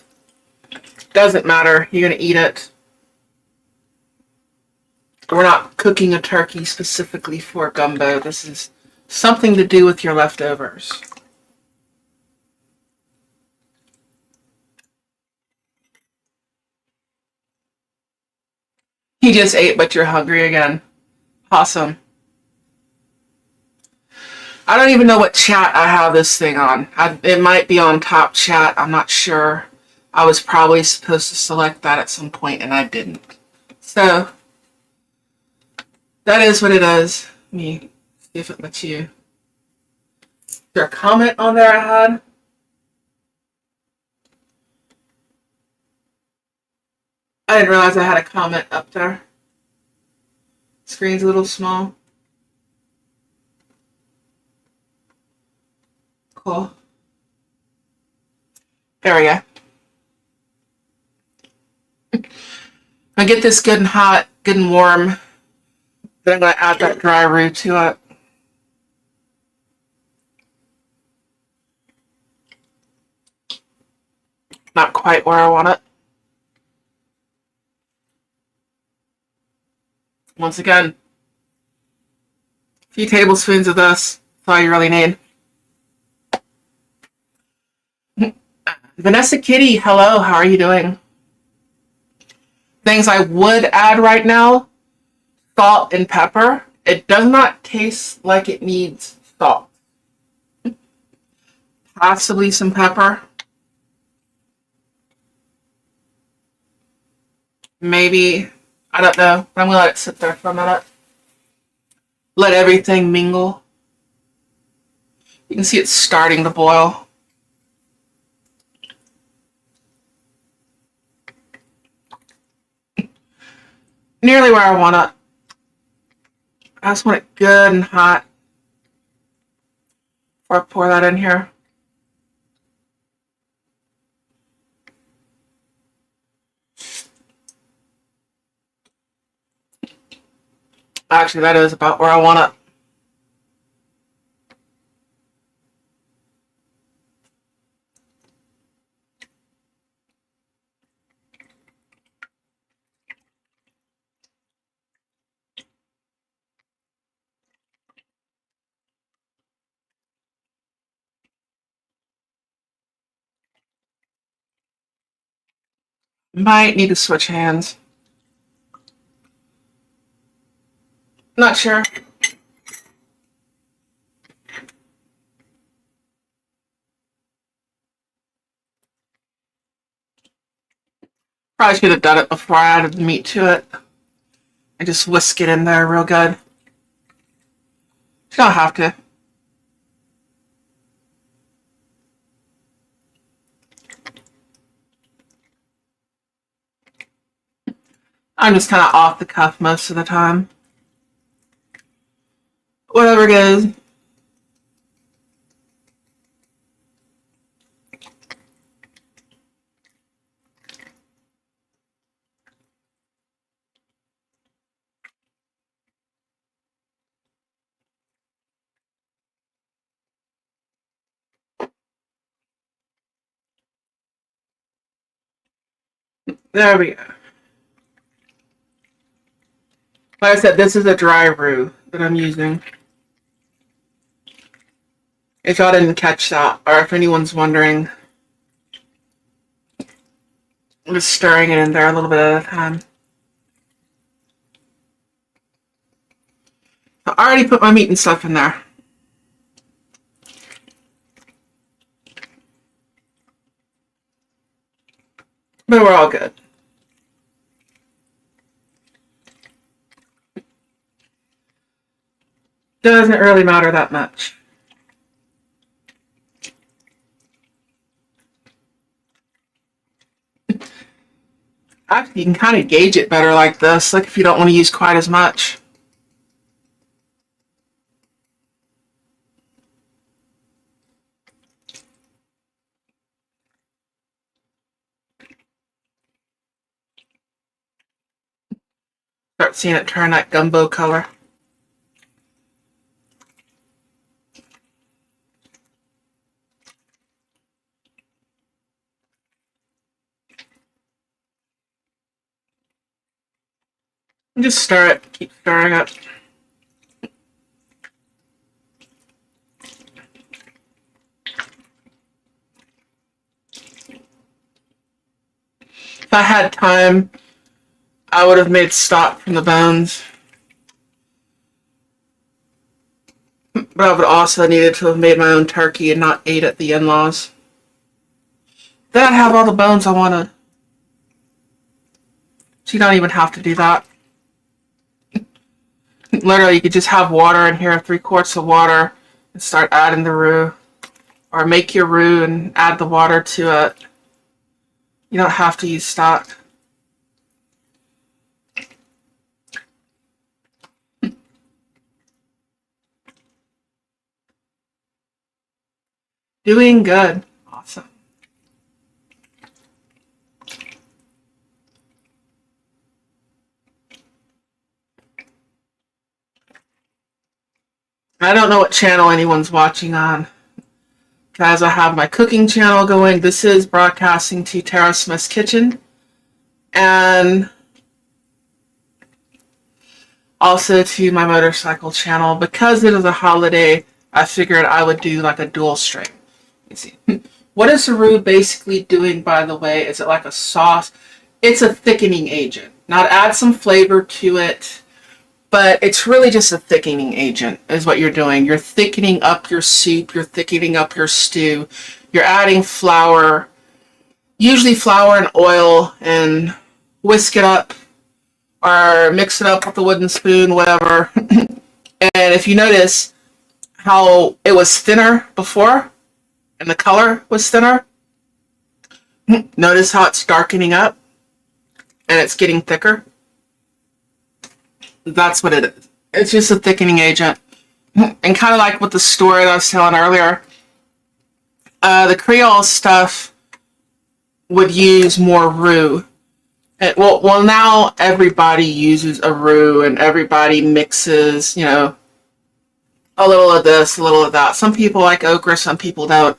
Doesn't matter, you're gonna eat it. We're not cooking a turkey specifically for gumbo. This is something to do with your leftovers. You just ate, but you're hungry again. Awesome. I don't even know what chat I have this thing on. It might be on top chat. I'm not sure. I was probably supposed to select that at some point and I didn't. So that is what it is. Let me see if it lets you. Is there a comment on there I had? I didn't realize I had a comment up there. Screen's a little small. Cool. There we go. I get this good and hot, good and warm. Then I'm going to add that dry roux to it. Not quite where I want it. Once again, a few tablespoons of this. That's all you really need. Vanessa Kitty, hello, how are you doing? Things I would add right now, salt and pepper. It does not taste like it needs salt. Possibly some pepper. Maybe, I don't know. I'm gonna let it sit there for a minute. Let everything mingle. You can see it's starting to boil. Nearly where I want it. I just want it good and hot before I pour that in here. Actually, that is about where I want it. Might need to switch hands. Not sure. Probably should have done it before I added the meat to it. I just whisk it in there real good. You don't have to. I'm just kind of off the cuff most of the time. Whatever goes. There we go. Like I said, this is a dry roux that I'm using. If y'all didn't catch that, or if anyone's wondering, I'm just stirring it in there a little bit at a time. I already put my meat and stuff in there. But we're all good. Doesn't really matter that much. Actually, you can kind of gauge it better like this, like if you don't want to use quite as much. Start seeing it turn that gumbo color. And just stir it, keep stirring it. If I had time, I would have made stock from the bones. But I would also needed to have made my own turkey and not ate at the in-laws. Then I'd have all the bones I wanted. So you don't even have to do that. Literally, you could just have water in here, 3 quarts of water, and start adding the roux. Or make your roux and add the water to it. You don't have to use stock. Doing good. Awesome. I don't know what channel anyone's watching on. As I have my cooking channel going, this is broadcasting to Tara Smith's Kitchen. And also to my motorcycle channel. Because it is a holiday, I figured I would do like a dual stream. Let's see. What is the roux basically doing, by the way? Is it like a sauce? It's a thickening agent. Now to add some flavor to it, but it's really just a thickening agent is what you're doing. You're thickening up your soup. You're thickening up your stew. You're adding flour, usually flour and oil, and whisk it up or mix it up with a wooden spoon, whatever. And if you notice how it was thinner before and the color was thinner, notice how it's darkening up and it's getting thicker. That's what it is. It's just a thickening agent. And kind of like with the story that I was telling earlier, the Creole stuff would use more roux. And, well, now everybody uses a roux and everybody mixes, you know, a little of this, a little of that. Some people like okra, some people don't.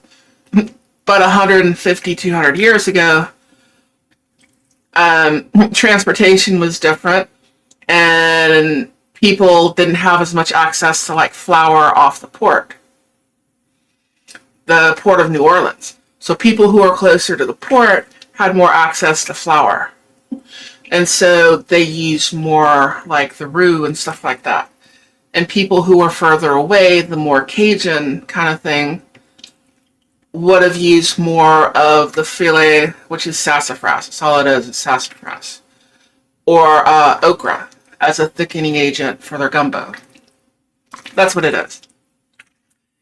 But 150, 200 years ago, transportation was different. And people didn't have as much access to like flour off the port of New Orleans. So people who are closer to the port had more access to flour. And so they used more like the roux and stuff like that. And people who were further away, the more Cajun kind of thing, would have used more of the filet, which is sassafras. That's all it is sassafras. Or okra as a thickening agent for their gumbo. That's what it is.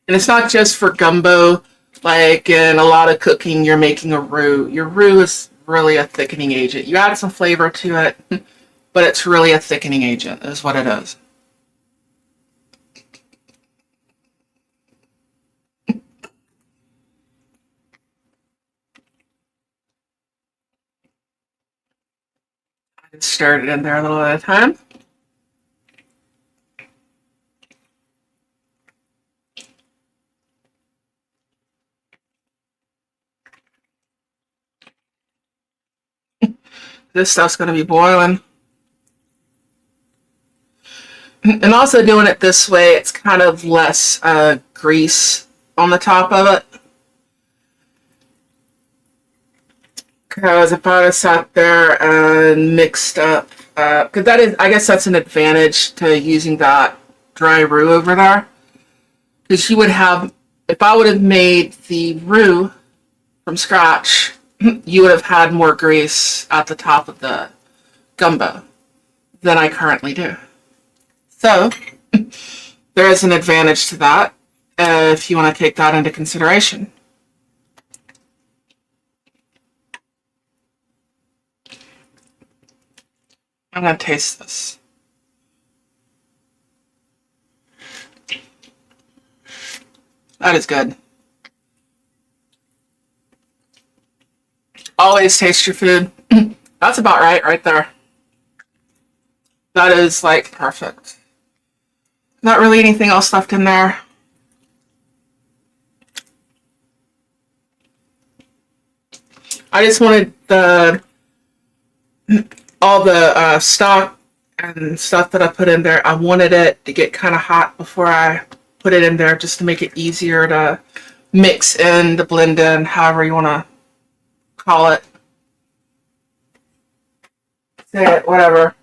And it's not just for gumbo, like in a lot of cooking, you're making a roux. Your roux is really a thickening agent. You add some flavor to it, but it's really a thickening agent, is what it is. I just stirred it in there a little at a time. This stuff's going to be boiling. And also doing it this way, it's kind of less grease on the top of it. Because if I sat there and mixed up, because that is, I guess that's an advantage to using that dry roux over there. Because you would have, if I would have made the roux from scratch, you would have had more grease at the top of the gumbo than I currently do. So there is an advantage to that if you want to take that into consideration. I'm going to taste this. That is good. Always taste your food. That's about right there. That is like perfect. Not really anything else left in there. I just wanted all the stock and stuff that I put in there. I wanted it to get kind of hot before I put it in there, just to make it easier to mix in, to blend in, however you want to call it. Say it, whatever.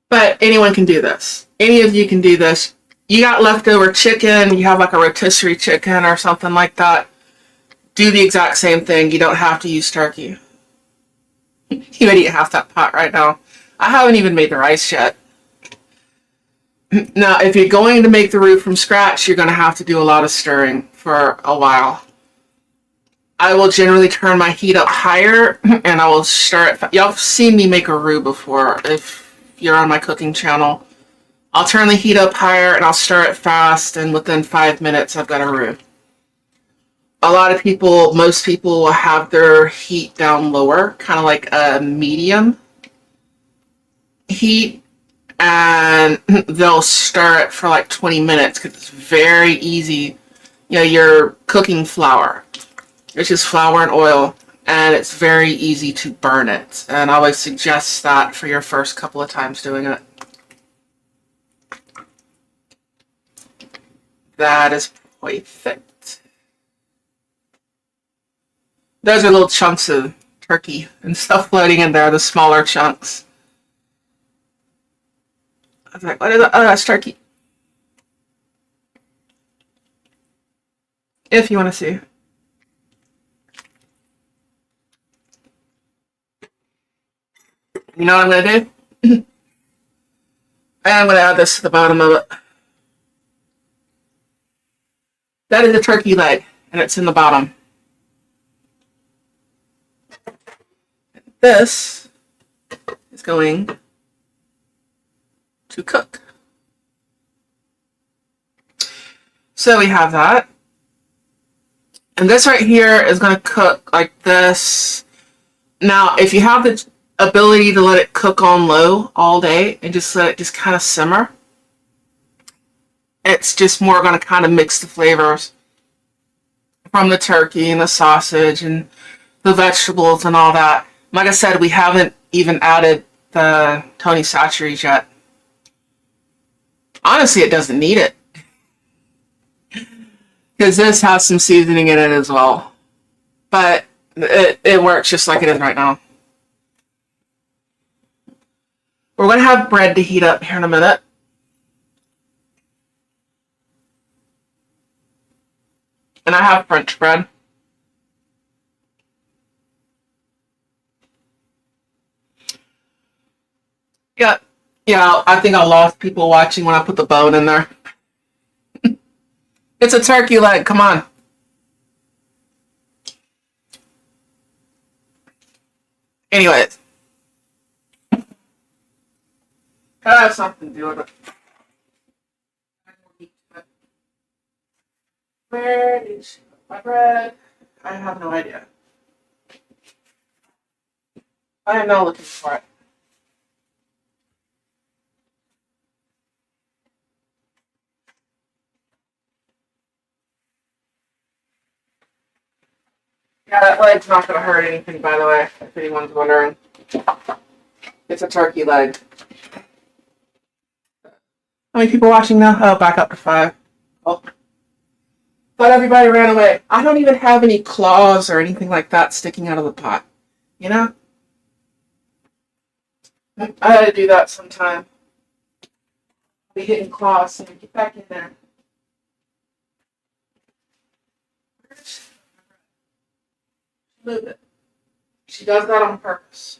But anyone can do this. Any of you can do this. You got leftover chicken, you have like a rotisserie chicken or something like that. Do the exact same thing. You don't have to use turkey. You would eat half that pot right now. I haven't even made the rice yet. Now, if you're going to make the roux from scratch, you're going to have to do a lot of stirring for a while. I will generally turn my heat up higher and I will stir it. Y'all have seen me make a roux before if you're on my cooking channel. I'll turn the heat up higher and I'll stir it fast, and within 5 minutes I've got a roux. A lot of people, most people will have their heat down lower, kind of like a medium heat, and they'll stir it for like 20 minutes because it's very easy. You know, you're cooking flour. It's just flour and oil, and it's very easy to burn it. And I always suggest that for your first couple of times doing it. That is perfect. Those are little chunks of turkey and stuff floating in there, the smaller chunks. I was like, what is that? Oh, that's turkey. If you want to see. You know what I'm going to do? I'm going to add this to the bottom of it. That is a turkey leg, and it's in the bottom. This is going to cook. So we have that. And this right here is going to cook like this. Now, if you have the ability to let it cook on low all day and just let it just kind of simmer, it's just more going to kind of mix the flavors from the turkey and the sausage and the vegetables and all that. Like I said, we haven't even added the Tony Chachere's yet. Honestly, it doesn't need it, because this has some seasoning in it as well. But it works just like it is right now. We're going to have bread to heat up here in a minute. And I have French bread. Yeah, yeah, I think I lost people watching when I put the bone in there. It's a turkey leg, come on. Anyways. I have something to do with it. Where is my bread? I have no idea. I am not looking for it. Yeah, that leg's not going to hurt anything, by the way, if anyone's wondering. It's a turkey leg. How many people watching now? Oh, back up to 5. Oh. But everybody ran away. I don't even have any claws or anything like that sticking out of the pot. You know? I had to do that sometime. Be hitting claws, so get back in there. Move it. She does that on purpose.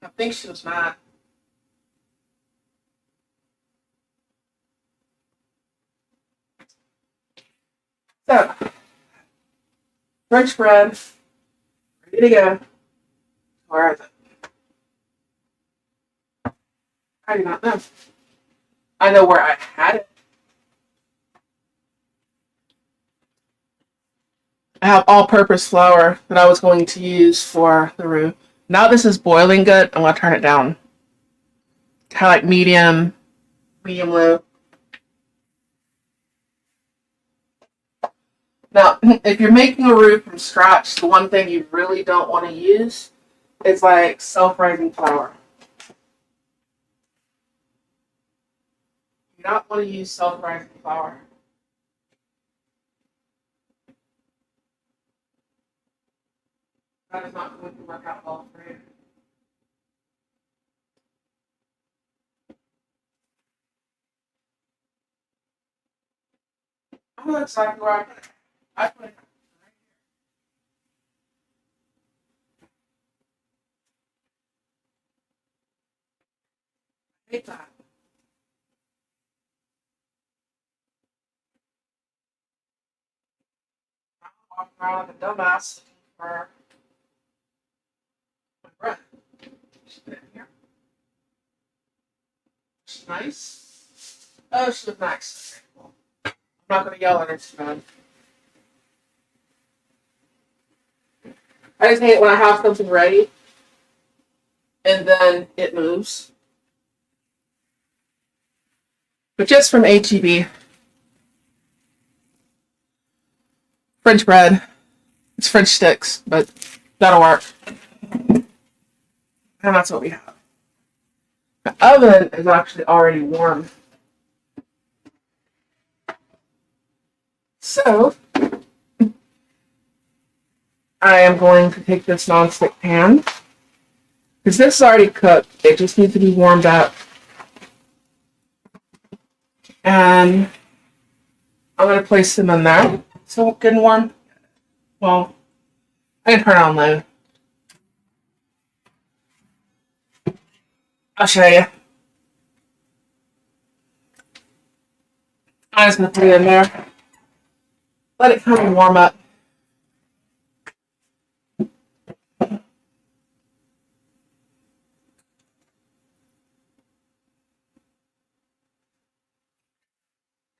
I think she was mad. So, French bread, ready to go. Where is it? I do not know. I know where I had it. I have all-purpose flour that I was going to use for the roux. Now this is boiling good. I'm going to turn it down. Kind of like medium low. Now, if you're making a roux from scratch, the one thing you really don't want to use is like self-rising flour. You don't want to use self-rising flour. That is not going to work out well for you. I know exactly where I put it. I put it right here. I hate that. I'm walking around like a dumbass for my bread. Just put it in here. She's nice. Oh, she was nice. Okay, well, I'm not going to yell at her too bad. I just hate when I have something ready and then it moves. But just from HEB. French bread. It's French sticks, but that'll work. And that's what we have. The oven is actually already warm. So, I am going to take this nonstick pan. Because this is already cooked. It just needs to be warmed up. And I'm going to place them in there. So good and warm. Well, I can turn it on low. I'll show you. I'm just going to put it in there. Let it kind of warm up. Turn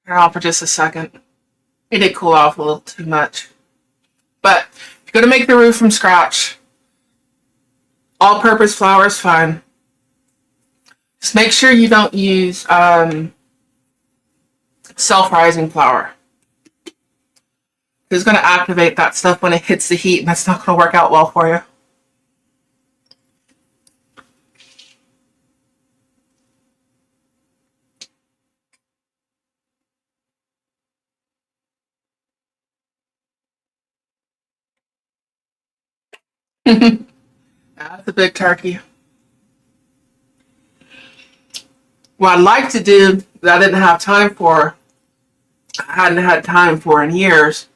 it off for just a second. It did cool off a little too much. But if you're going to make the roux from scratch, all-purpose flour is fine. Just make sure you don't use self-rising flour. It's going to activate that stuff when it hits the heat, and that's not going to work out well for you. That's a big turkey. What I'd like to do that I didn't have time for, I hadn't had time for in years,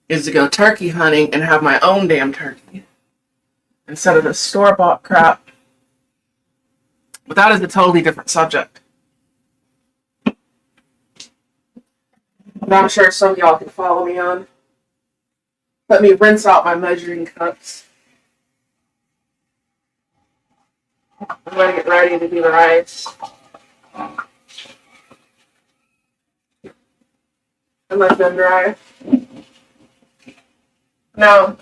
is to go turkey hunting and have my own damn turkey instead of the store-bought crap. But that is a totally different subject. But I'm sure some of y'all can follow me on. Let me rinse out my measuring cups. I'm going to get ready to do the rice. And let them dry. Now,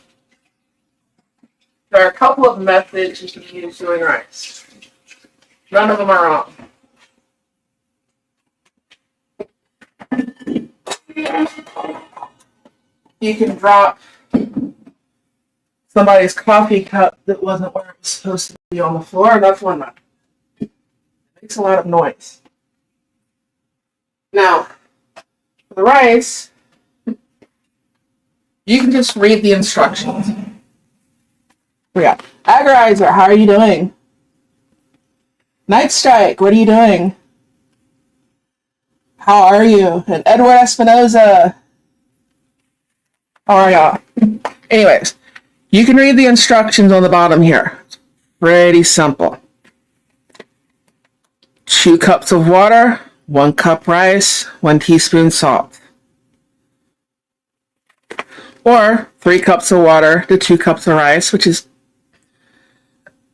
there are a couple of methods you can use doing rice. None of them are wrong. You can drop somebody's coffee cup that wasn't where it was supposed to be on the floor, and that's one method. It makes a lot of noise. Now, for the rice, you can just read the instructions. We got Agorizer, how are you doing? Night Strike, what are you doing? How are you? And Edward Espinoza, how are y'all? Anyways, you can read the instructions on the bottom here. Pretty simple. 2 cups of water, 1 cup rice, 1 teaspoon salt. Or 3 cups of water to 2 cups of rice, which is,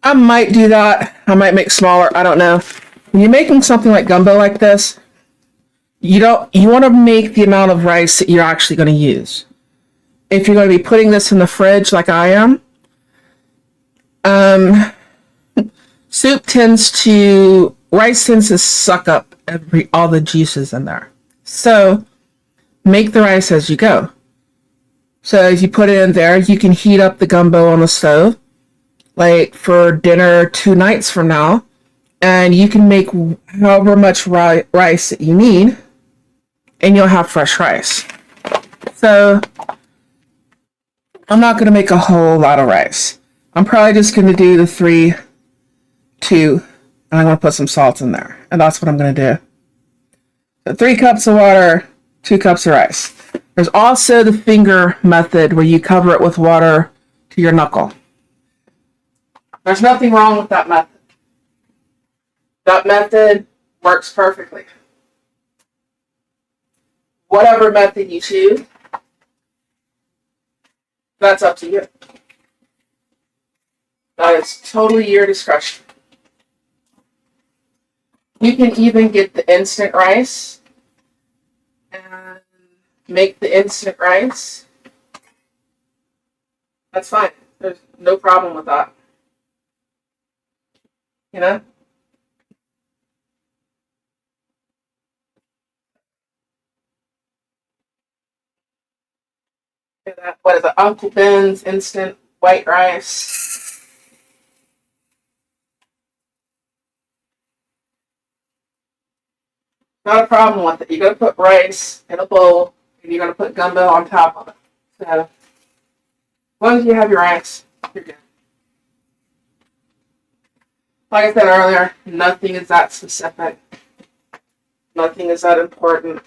I might do that. I might make smaller. I don't know. When you're making something like gumbo like this, you want to make the amount of rice that you're actually going to use. If you're going to be putting this in the fridge like I am, rice tends to suck up all the juices in there. So make the rice as you go. So as you put it in there, you can heat up the gumbo on the stove, like for dinner 2 nights from now, and you can make however much rice that you need, and you'll have fresh rice. So I'm not going to make a whole lot of rice. I'm probably just going to do the 3, 2, and I'm going to put some salt in there. And that's what I'm going to do. So 3 cups of water, 2 cups of rice. There's also the finger method where you cover it with water to your knuckle. There's nothing wrong with that method. That method works perfectly. Whatever method you choose, that's up to you. That is totally your discretion. You can even get the instant rice and make the instant rice. That's fine. There's no problem with that. You know? What is it? Uncle Ben's instant white rice. Not a problem with it. You're going to put rice in a bowl and you're going to put gumbo on top of it. So, as long as you have your rice, you're good. Like I said earlier, nothing is that specific. Nothing is that important.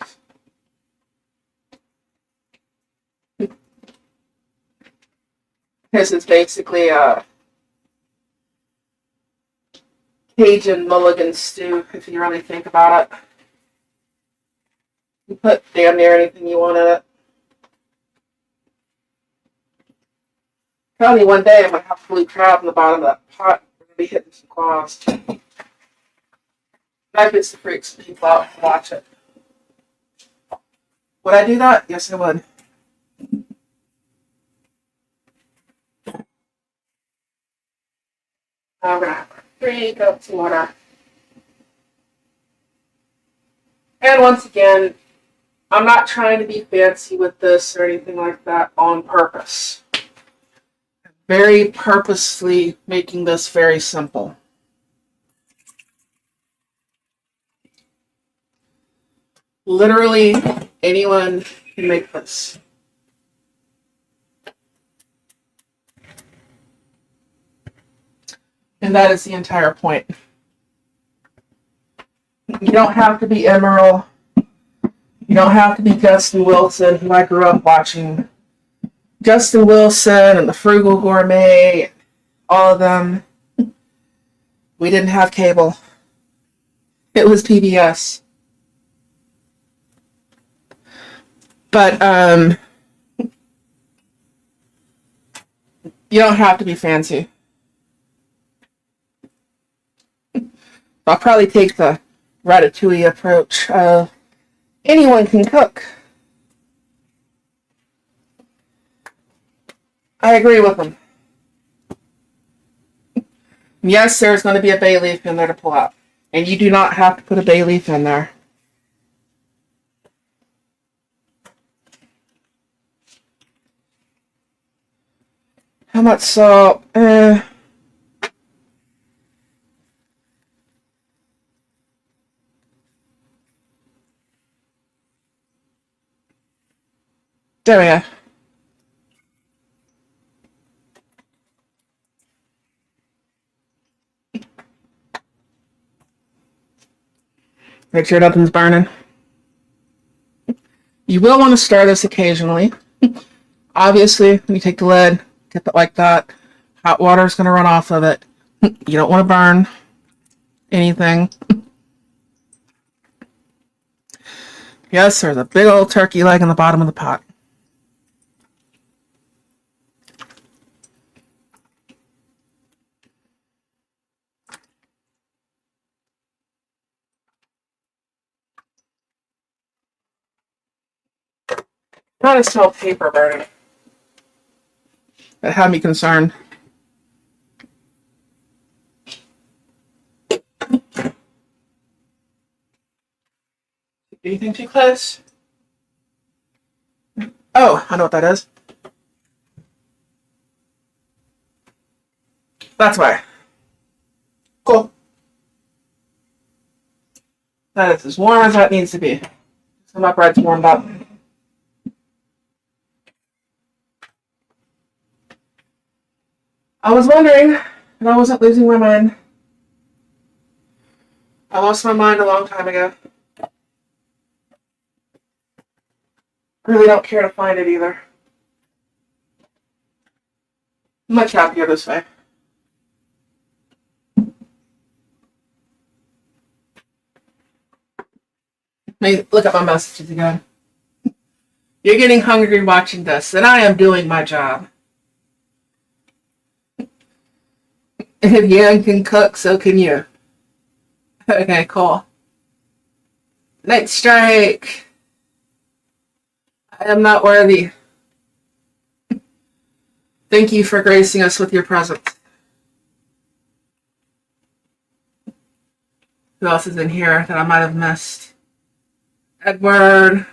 This is basically a Cajun mulligan stew, if you really think about it. You put damn near anything you want in it. Probably one day I'm going to have blue crab in the bottom of that pot. We're going to be hitting some claws. Might get some freaks and people out and watch it. Would I do that? Yes, I would. Now we're going to have 3 cups of water. And once again, I'm not trying to be fancy with this or anything like that on purpose. I'm very purposely making this very simple. Literally anyone can make this. And that is the entire point. You don't have to be Emerald. You don't have to be Justin Wilson, who I grew up watching. Justin Wilson and the Frugal Gourmet, all of them. We didn't have cable. It was PBS. But you don't have to be fancy. I'll probably take the ratatouille approach of anyone can cook. I agree with them. Yes, there's going to be a bay leaf in there to pull out. And you do not have to put a bay leaf in there. How much salt? There we go. Make sure nothing's burning. You will want to stir this occasionally. Obviously, when you take the lid, tip it like that, hot water is going to run off of it. You don't want to burn anything. Yes, there's a big old turkey leg in the bottom of the pot. Not a smell paper burning. That had me concerned. Anything too close? Oh, I know what that is. That's why. Cool. That is as warm as that needs to be. So my bread's warmed up. I was wondering if I wasn't losing my mind. I lost my mind a long time ago. I really don't care to find it either. I'm much happier this way. Let me look at my messages again. You're getting hungry watching this, and I am doing my job. If Yan can cook, so can you. Okay, cool. Night Strike. I am not worthy. Thank you for gracing us with your presence. Who else is in here that I might have missed? Edward.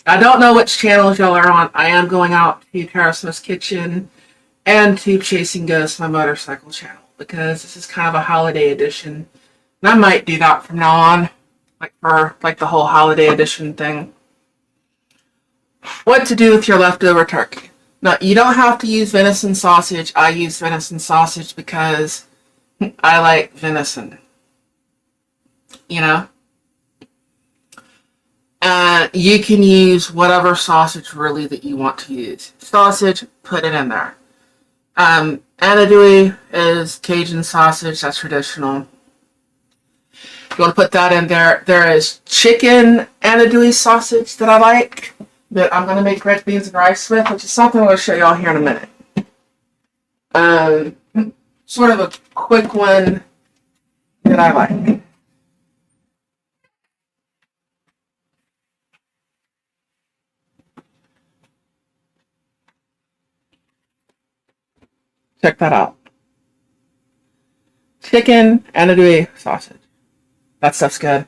I don't know which channels y'all are on. I am going out to Karasma's Kitchen and to Chasing Ghosts, my motorcycle channel, because this is kind of a holiday edition. And I might do that from now on, for the whole holiday edition thing. What to do with your leftover turkey. Now, you don't have to use venison sausage. I use venison sausage because I like venison. You know? You can use whatever sausage really that you want to use. Sausage, put it in there. Andouille is Cajun sausage. That's traditional. You want to put that in there. There is chicken andouille sausage that I like, that I'm going to make red beans and rice with, which is something I'm going to show y'all here in a minute. Sort of a quick one that I like. Check that out. Chicken andouille sausage. That stuff's good.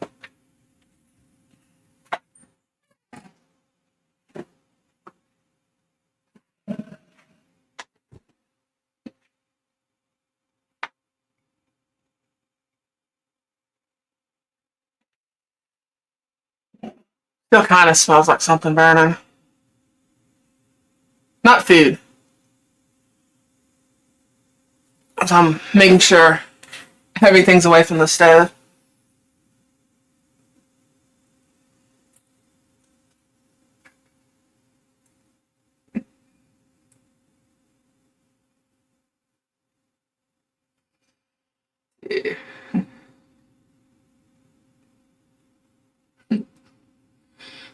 Still kind of smells like something burning. Not food. So I'm making sure everything's away from the stove.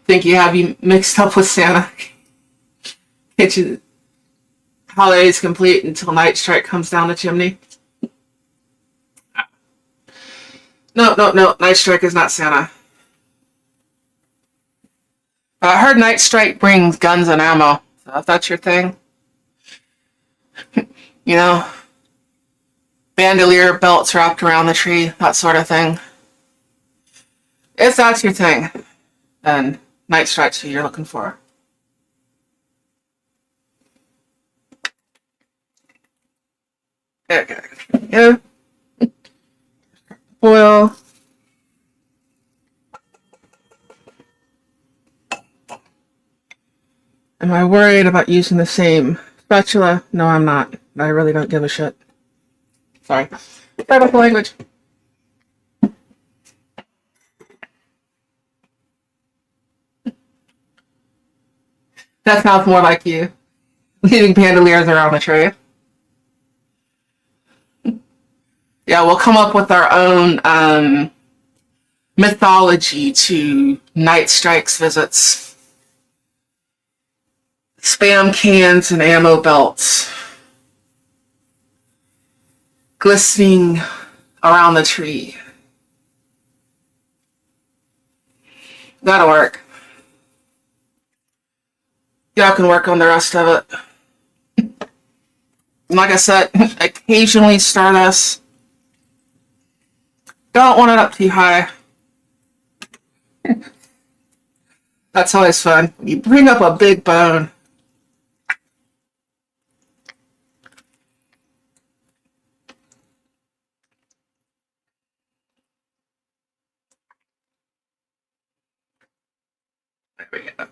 Think you have you mixed up with Santa. Kitchen holidays complete until Night Strike comes down the chimney. No. Night Strike is not Santa. I heard Night Strike brings guns and ammo. So if that's your thing, you know, bandolier belts wrapped around the tree, that sort of thing. If that's your thing, then Night Strike's who you're looking for. Okay. Yeah. Oil. Am I worried about using the same spatula? No, I'm not. I really don't give a shit. Sorry. Sorry about the language. That sounds more like you. Leaving bandoliers around the tree. Yeah, we'll come up with our own mythology to night strikes visits. Spam cans and ammo belts glistening around the tree. That'll work. Y'all can work on the rest of it. Like I said, occasionally Stardust. Don't want it up too high. That's always fun. You bring up a big bone. There we go.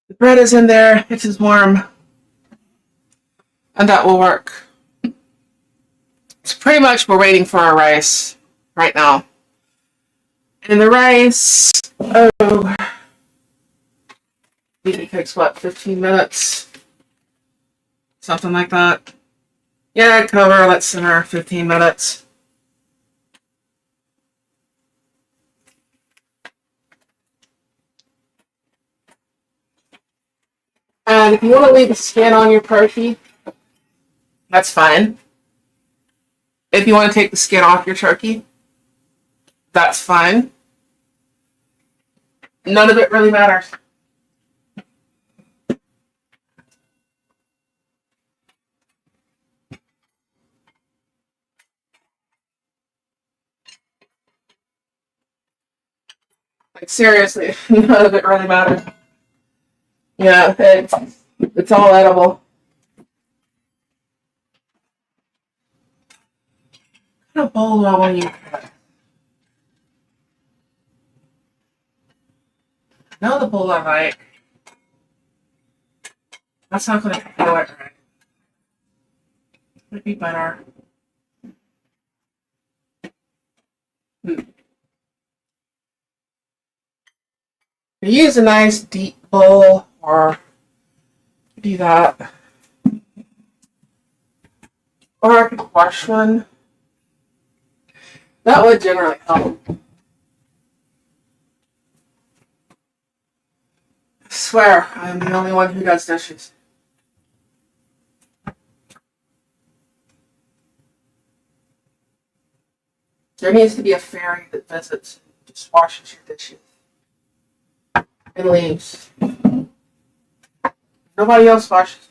The bread is in there. It is warm. And that will work. It's pretty much we're waiting for our rice right now. And the rice, it takes what, 15 minutes? Something like that. Yeah, cover, let simmer 15 minutes. And if you want to leave the skin on your turkey, that's fine. If you want to take the skin off your turkey, that's fine. None of it really matters. Like seriously, none of it really matters. Yeah, it's all edible. What kind of bowl do I want to use? Know the bowl I like. That's not going to go it right. Would be better. Use a nice deep bowl or do that. Or I could wash one. That would generally help. I swear, I'm the only one who does dishes. There needs to be a fairy that visits and just washes your dishes and leaves. Nobody else washes.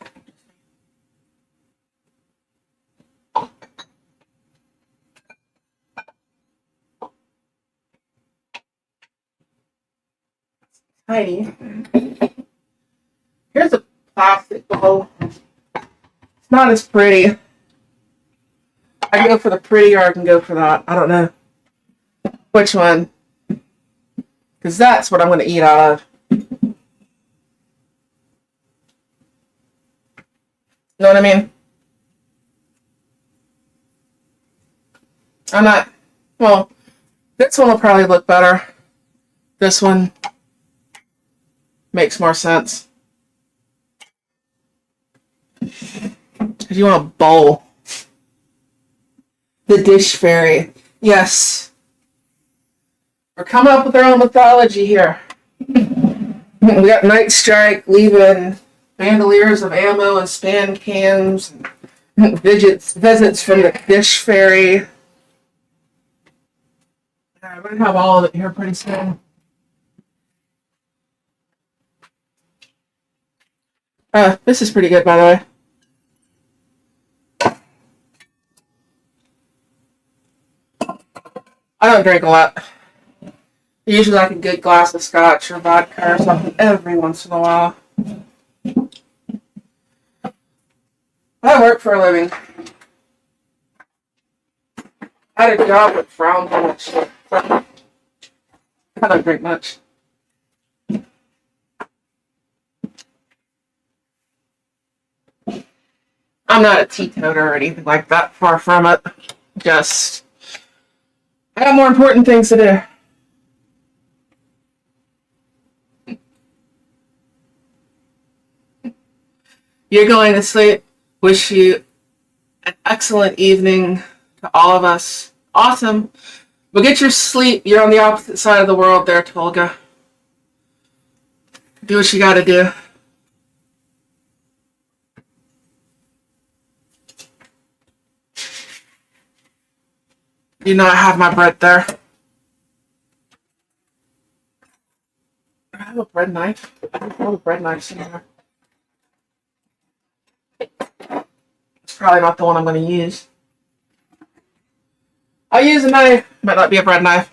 Tiny. Here's a plastic bowl. It's not as pretty. I can go for the pretty or I can go for that. I don't know which one. Because that's what I'm going to eat out of. You know what I mean? I'm not... Well, this one will probably look better. This one makes more sense. If you want a bowl. The dish fairy. Yes. We're coming up with our own mythology here. We got Night Strike leaving bandoliers of ammo and spam cans. And visits from the dish fairy. I'm going to have all of it here pretty soon. This is pretty good, by the way. I don't drink a lot. Usually like a good glass of scotch or vodka or something every once in a while. I work for a living. I had a job that frowned on that shit. I don't drink much. I'm not a teetotaler or anything like that. Far from it. Just, I got more important things to do. You're going to sleep. Wish you an excellent evening to all of us. Awesome. But get your sleep. You're on the opposite side of the world there, Tolga. Do what you gotta do. You know I have my bread there. I have a bread knife. I have a bread knife somewhere. It's probably not the one I'm going to use. I'll use a knife. Might not be a bread knife.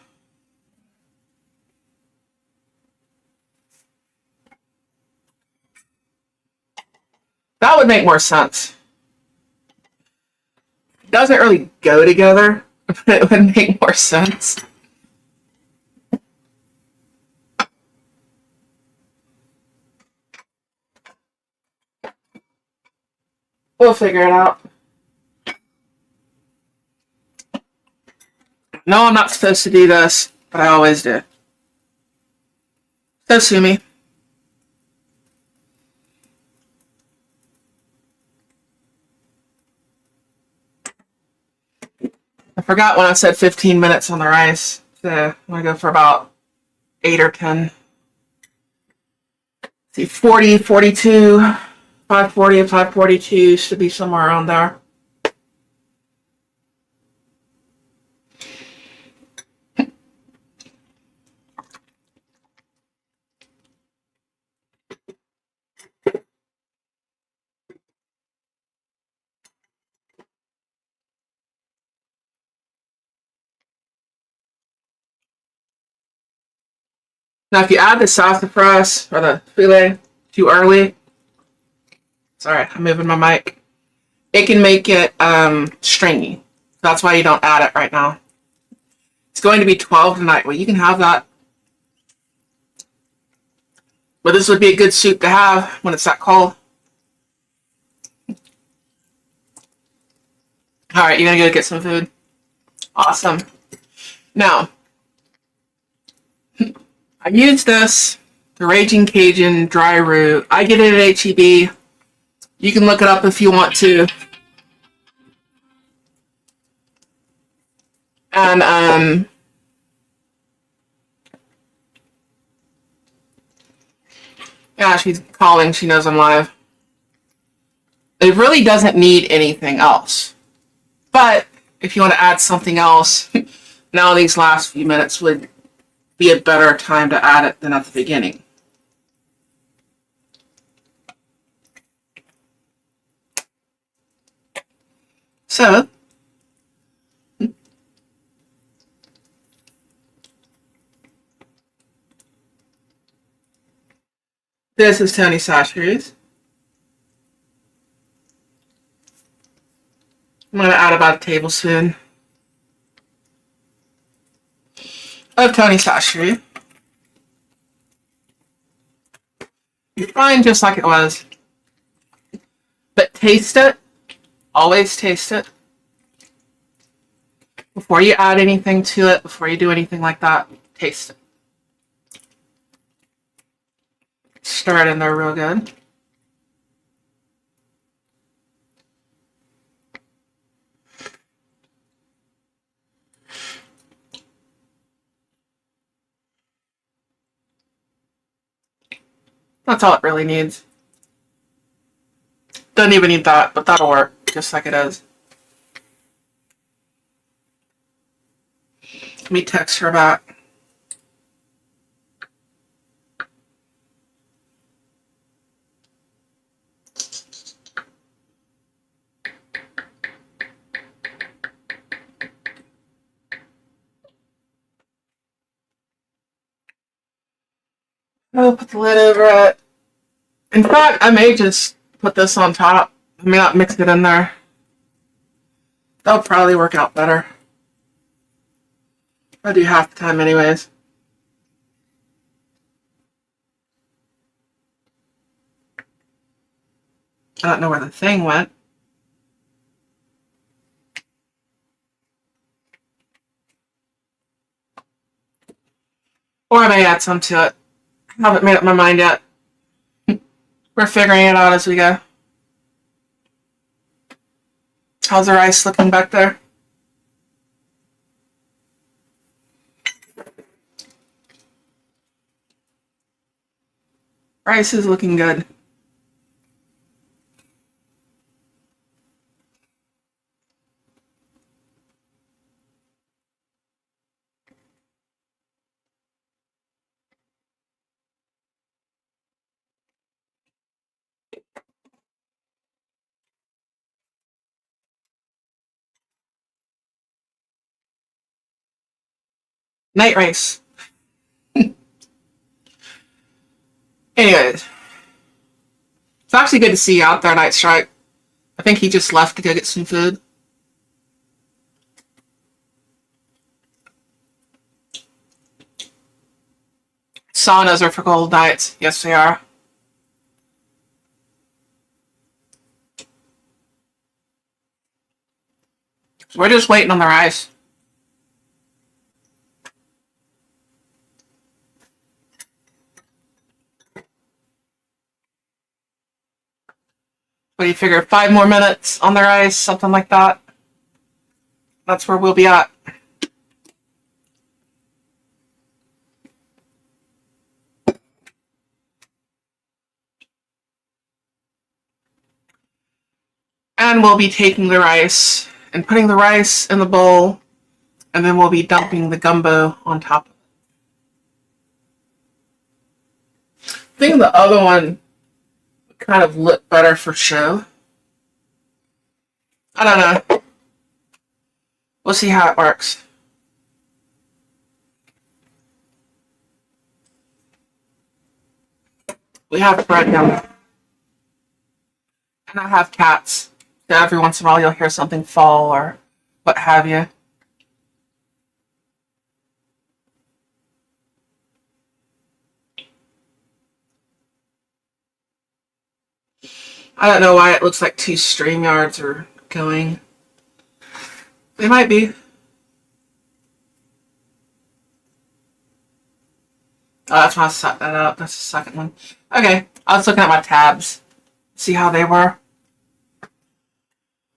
That would make more sense. It doesn't really go together, but it would make more sense. We'll figure it out. No, I'm not supposed to do this, but I always do. So sue me. I forgot when I said 15 minutes on the rice. So I'm going to go for about 8 or 10. See, 40, 42, 540 and 542 should be somewhere around there. Now, if you add the sassafras or the filet too early, sorry, I'm moving my mic. It can make it stringy. That's why you don't add it right now. It's going to be 12 tonight. Well, you can have that. But this would be a good soup to have when it's that cold. All right, you're going to go get some food. Awesome. Now, I used this, the Raging Cajun dry roux. I get it at H-E-B. You can look it up if you want to. And yeah, she's calling. She knows I'm live. It really doesn't need anything else. But if you want to add something else, now these last few minutes would be a better time to add it than at the beginning. So, this is Tony Sacheries. I'm going to add about a tablespoon of Tony Sacheries. You're fine just like it was. But taste it. Always taste it. Before you add anything to it, before you do anything like that, taste it. Stir it in there real good. That's all it really needs. Doesn't even need that, but that'll work just like it is. Let me text her back. I'll put the lid over it. In fact, I may just put this on top. I may not mix it in there. That'll probably work out better. I do half the time anyways. I don't know where the thing went. I may add some to it. I haven't made up my mind yet. We're figuring it out as we go. How's the rice looking back there? Rice is looking good. Night rice. Anyways, it's actually good to see you out there, Night Strike. I think he just left to go get some food. Saunas are for cold nights. Yes, they are. So we're just waiting on the rice. What do you figure? 5 more minutes on the rice, something like that. That's where we'll be at. And we'll be taking the rice and putting the rice in the bowl, and then we'll be dumping the gumbo on top of it. I think the other one kind of looked better for show. I don't know. We'll see how it works. We have bread down there. And I have cats. So every once in a while you'll hear something fall or what have you. I don't know why it looks like 2 StreamYards are going. They might be. Oh, that's when I set that up. That's the second one. Okay, I was looking at my tabs. See how they were.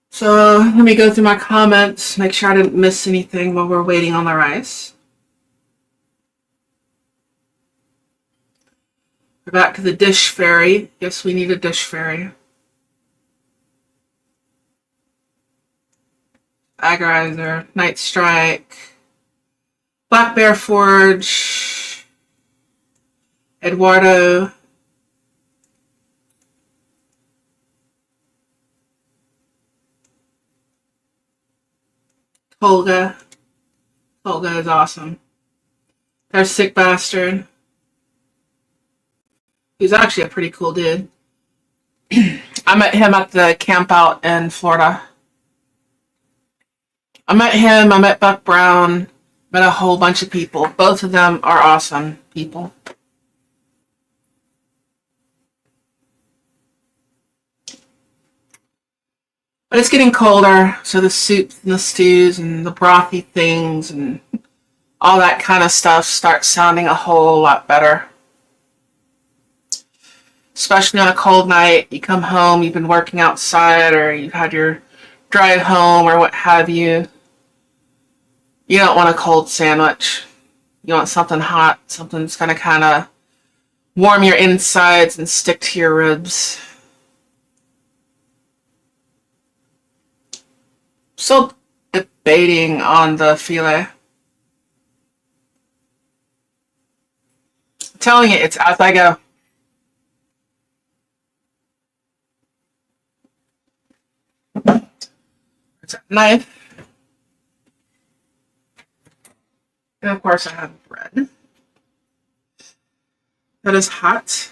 So let me go through my comments, make sure I didn't miss anything while we're waiting on the rice. We're back to the dish fairy. Yes, we need a dish fairy. Agorizer, Night Strike, Black Bear Forge, Eduardo, Tolga. Tolga is awesome. There's Sick Bastard. He's actually a pretty cool dude. I met him at the camp out in Florida. I met him, I met Buck Brown, met a whole bunch of people. Both of them are awesome people. But it's getting colder, so the soups and the stews and the brothy things and all that kind of stuff starts sounding a whole lot better. Especially on a cold night, you come home, you've been working outside, or you've had your drive home, or what have you. You don't want a cold sandwich. You want something hot, something that's going to kind of warm your insides and stick to your ribs. Still debating on the filet. I'm telling you, it's as I go. It's a knife. And of course I have bread. That is hot.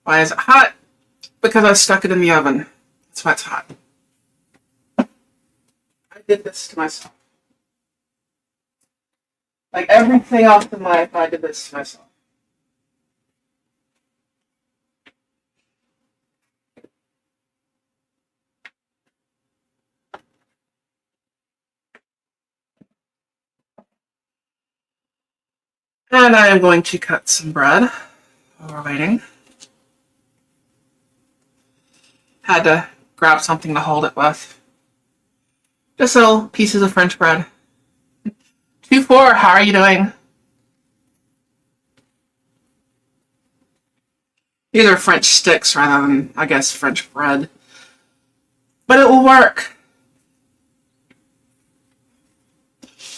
Why is it hot? Because I stuck it in the oven. That's why it's hot. I did this to myself. Like everything else in life, I did this to myself. And I am going to cut some bread while we're waiting. Had to grab something to hold it with. Just little pieces of French bread. 2-4, how are you doing? These are French sticks rather than, I guess, French bread. But it will work.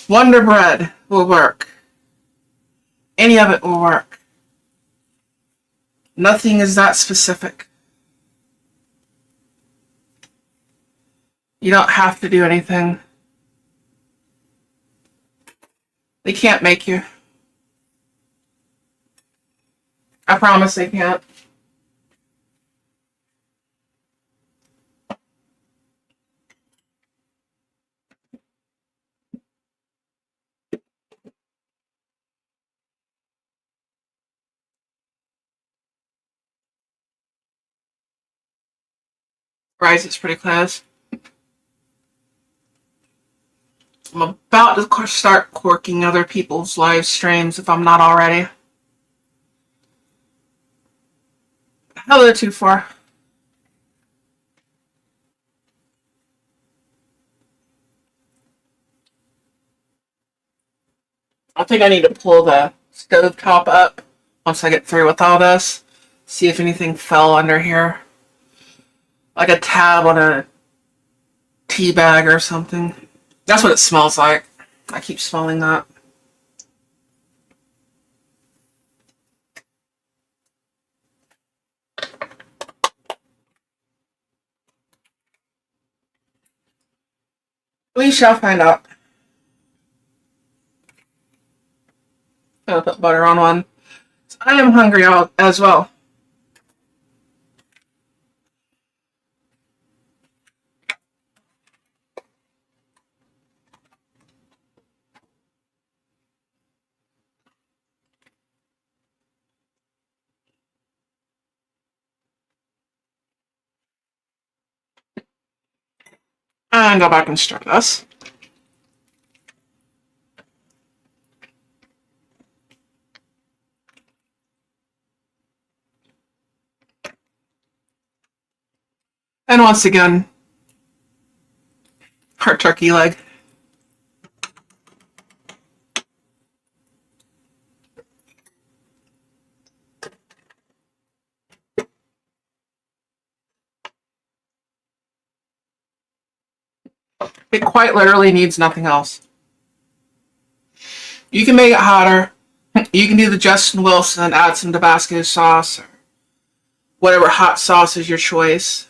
Wonder Bread will work. Any of it will work. Nothing is that specific. You don't have to do anything. They can't make you. I promise they can't. Rice is pretty close. I'm about to start corking other people's live streams if I'm not already. Hello, 2-4. I think I need to pull the stove top up once I get through with all this. See if anything fell under here. Like a tab on a tea bag or something. That's what it smells like. I keep smelling that. We shall find out. I'm gonna put butter on one. I am hungry as well. And go back and stir this. And once again, our turkey leg. It quite literally needs nothing else. You can make it hotter. You can do the Justin Wilson and add some Tabasco sauce or whatever hot sauce is your choice.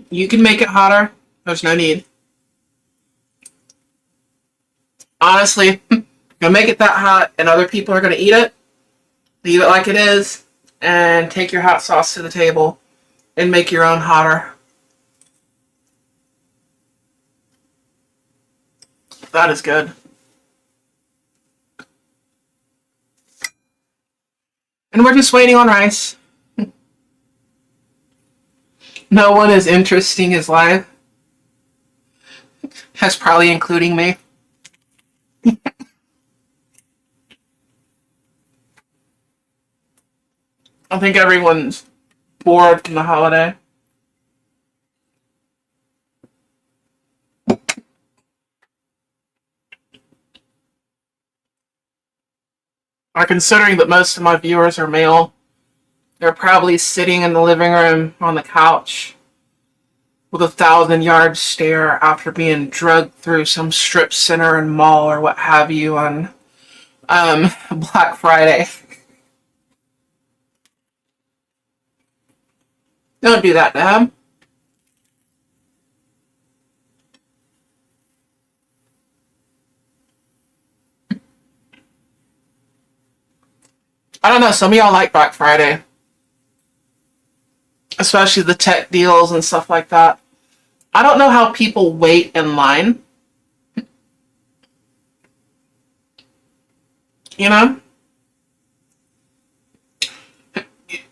You can make it hotter. There's no need. Honestly, gonna make it that hot and other people are gonna eat it. Leave it like it is and take your hot sauce to the table and make your own hotter. That is good. And we're just waiting on rice. No one is interesting is live. That's probably including me. I think everyone's bored from the holiday. Considering that most of my viewers are male, they're probably sitting in the living room on the couch with a 1,000-yard stare after being drugged through some strip center and mall or what have you on Black Friday. Don't do that to him. I don't know, some of y'all like Black Friday. Especially the tech deals and stuff like that. I don't know how people wait in line. You know?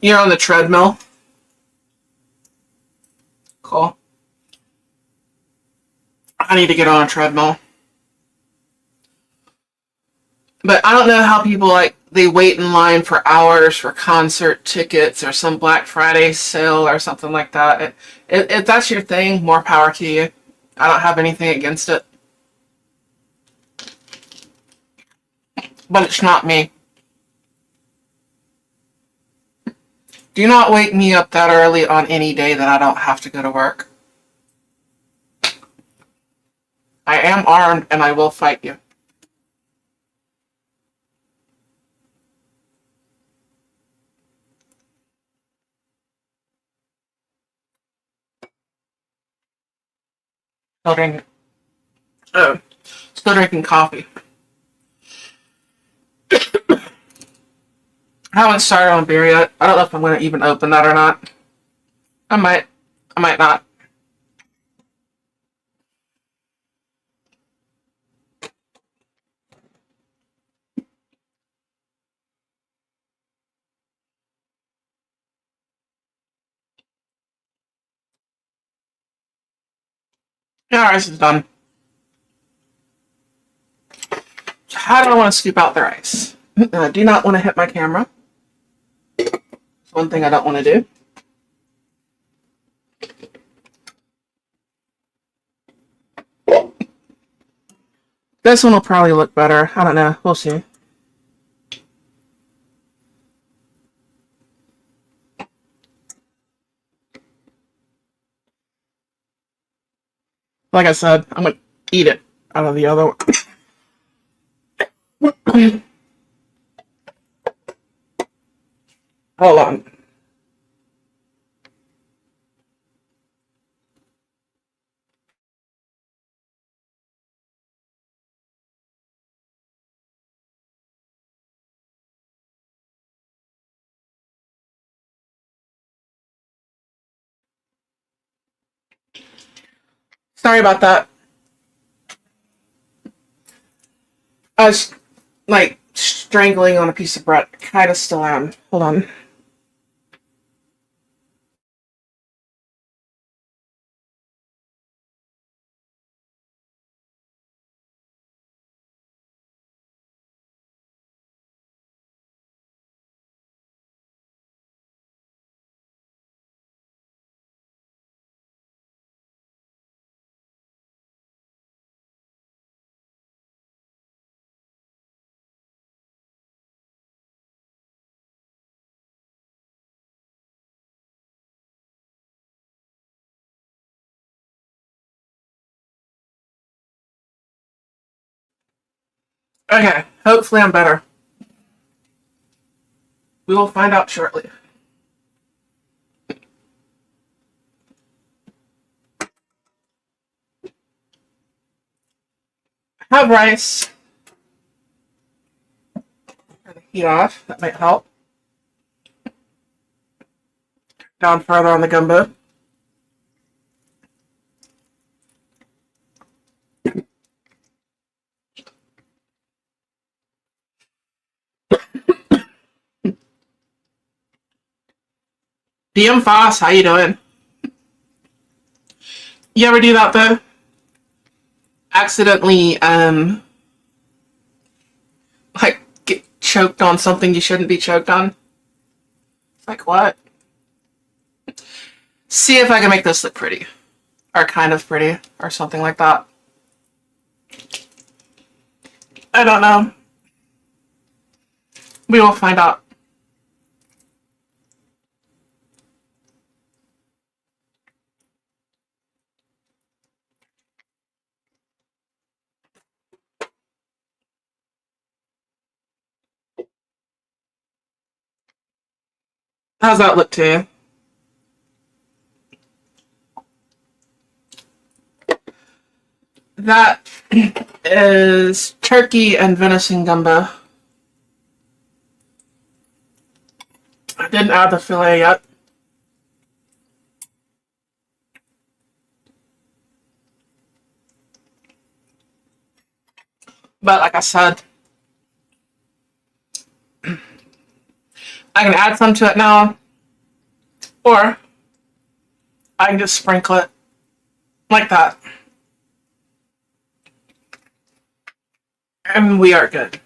You're on the treadmill. Cool. I need to get on a treadmill. But I don't know how people like they wait in line for hours for concert tickets or some Black Friday sale or something like that. If that's your thing, more power to you. I don't have anything against it, but it's not me. Do not wake me up that early on any day that I don't have to go to work. I am armed and I will fight you. Still drinking, oh, still drinking coffee. I haven't started on beer yet. I don't know if I'm going to even open that or not. I might. I might not. Yeah, rice is done. How do I want to scoop out the rice? I do not want to hit my camera. It's one thing I don't want to do. This one will probably look better. I don't know. We'll see. Like I said, I'm going to eat it out of the other one. Hold on. Sorry about that. I was like strangling on a piece of bread. Kind of still am. Hold on. Okay. Hopefully I'm better. We will find out shortly. Have rice. Turn the heat off. That might help. Down further on the gumbo. DM Foss, how you doing? You ever do that though? Accidentally, like get choked on something you shouldn't be choked on? Like what? See if I can make this look pretty. Or kind of pretty. Or something like that. I don't know. We will find out. How's that look to you? That is turkey and venison gumbo. I didn't add the filet yet. But like I said, I can add some to it now, or I can just sprinkle it like that. And we are good.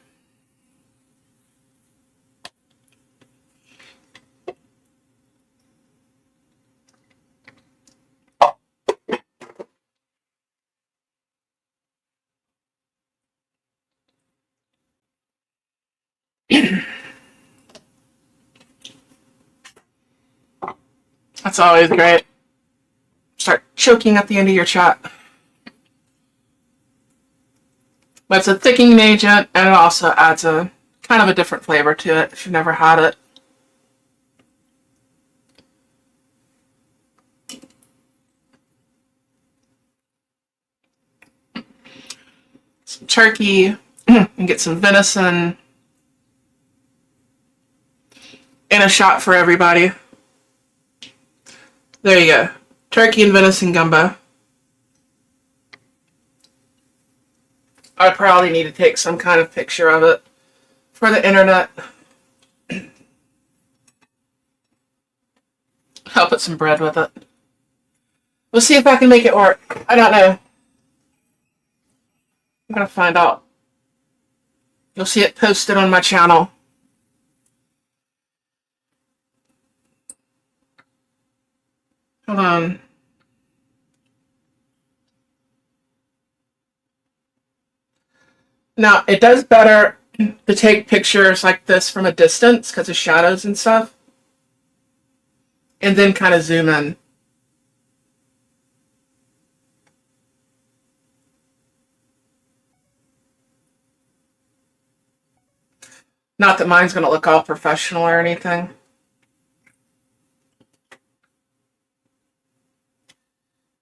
That's always great. Start choking at the end of your chat. But it's a thickening agent, and it also adds a kind of a different flavor to it if you've never had it. Some turkey, and get some venison in a shot for everybody. There you go. Turkey and venison gumbo. I probably need to take some kind of picture of it for the internet. I'll put some bread with it. We'll see if I can make it work. I don't know. I'm gonna find out. You'll see it posted on my channel. Hold on. Now, it does better to take pictures like this from a distance because of shadows and stuff. And then kind of zoom in. Not that mine's going to look all professional or anything.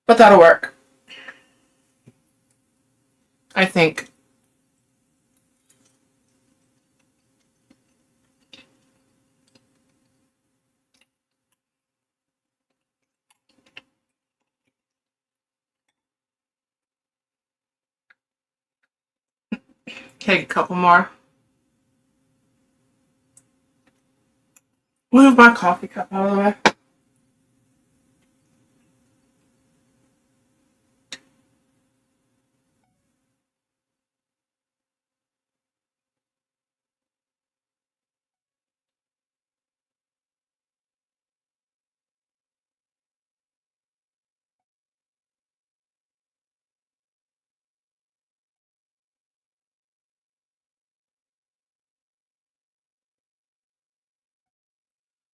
But that'll work. I think. Take a couple more. Move my coffee cup out of the way.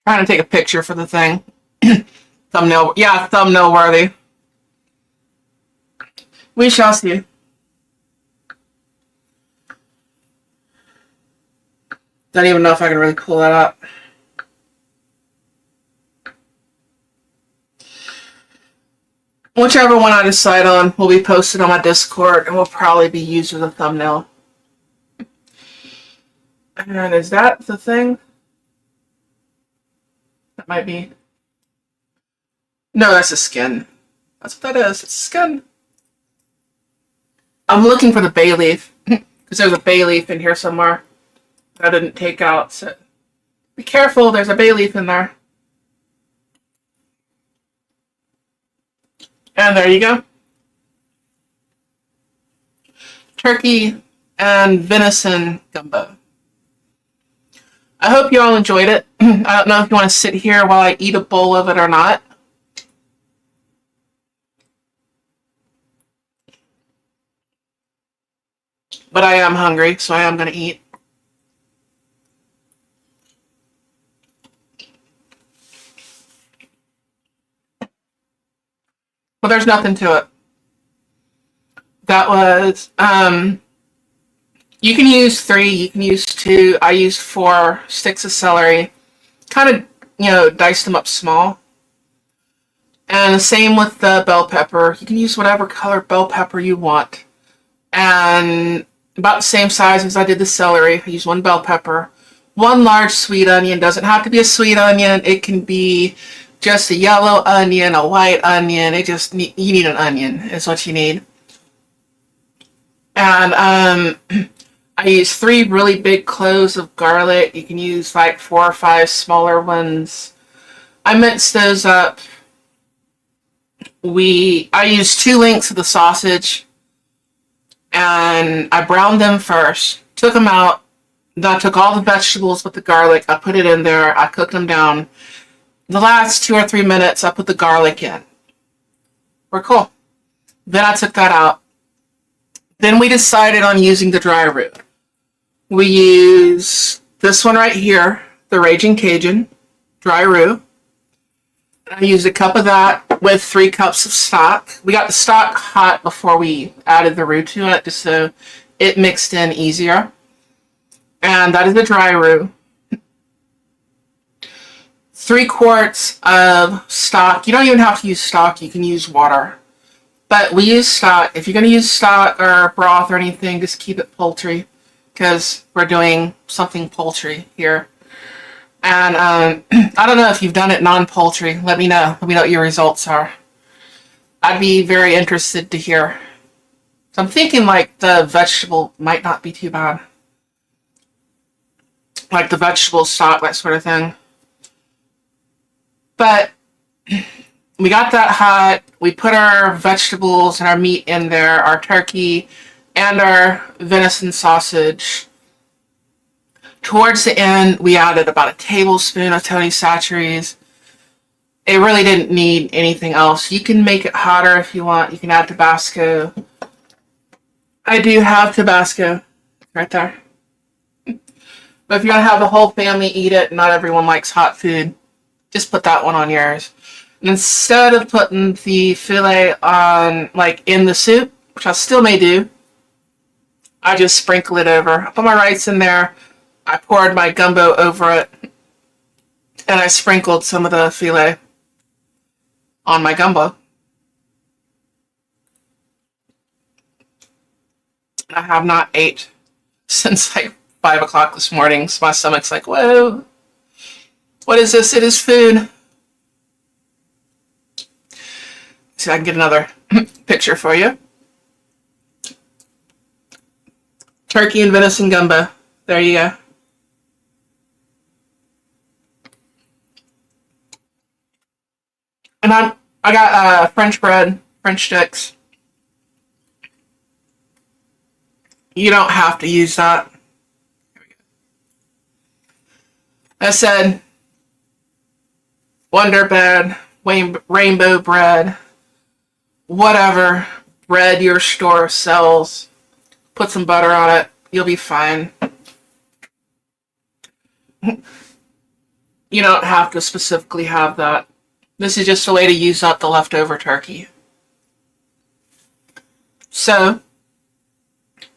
Trying to take a picture for the thing. Thumbnail, yeah, thumbnail worthy. We shall see. Don't even know if I can really pull that up. Whichever one I decide on will be posted on my Discord and will probably be used as a thumbnail. And is that the thing? That might be. No, that's a skin. That's what that is. It's skin. I'm looking for the bay leaf because there's a bay leaf in here somewhere that I didn't take out. So be careful. There's a bay leaf in there. And there you go. Turkey and venison gumbo. I hope you all enjoyed it. I don't know if you want to sit here while I eat a bowl of it or not. But I am hungry, so I am going to eat. Well, there's nothing to it. That was, you can use 3, you can use 2. I used 4 sticks of celery. Kind of, dice them up small. And the same with the bell pepper. You can use whatever color bell pepper you want. And about the same size as I did the celery. I used 1 bell pepper. 1 large sweet onion. Doesn't have to be a sweet onion. It can be just a yellow onion, a white onion. You need an onion is what you need. And I used 3 really big cloves of garlic. You can use like 4 or 5 smaller ones. I minced those up. I used 2 links of the sausage, and I browned them first. Took them out. Then I took all the vegetables with the garlic. I put it in there. I cooked them down. The last 2 or 3 minutes, I put the garlic in. We're cool. Then I took that out. Then we decided on using the dry root. We use this one right here, the Raging Cajun dry roux. I used a cup of that with 3 cups of stock. We got the stock hot before we added the roux to it, just so it mixed in easier. And that is the dry roux. 3 quarts of stock. You don't even have to use stock. You can use water. But we use stock. If you're going to use stock or broth or anything, just keep it poultry, because we're doing something poultry here. And I don't know if you've done it non-poultry. Let me know. Let me know what your results are. I'd be very interested to hear. So I'm thinking like the vegetable might not be too bad. Like the vegetable stock, that sort of thing. But we got that hot. We put our vegetables and our meat in there, our turkey and our venison sausage. Towards the end, we added about a tablespoon of Tony Chachere's. It really didn't need anything else. You can make it hotter if you want. You can add Tabasco. I do have Tabasco right there. But if you're going to have the whole family eat it, not everyone likes hot food, just put that one on yours. And instead of putting the filet on, like, in the soup, which I still may do, I just sprinkle it over. I put my rice in there. I poured my gumbo over it, and I sprinkled some of the filet on my gumbo. I have not ate since like 5 o'clock this morning, so my stomach's like, whoa, what is this? It is food. See if I can get another picture for you. Turkey and venison gumbo. There you go. And I got French bread, French sticks. You don't have to use that. Here we go. I said Wonder Bread, Rainbow Bread, whatever bread your store sells. Put some butter on it. You'll be fine. You don't have to specifically have that. This is just a way to use up the leftover turkey. So,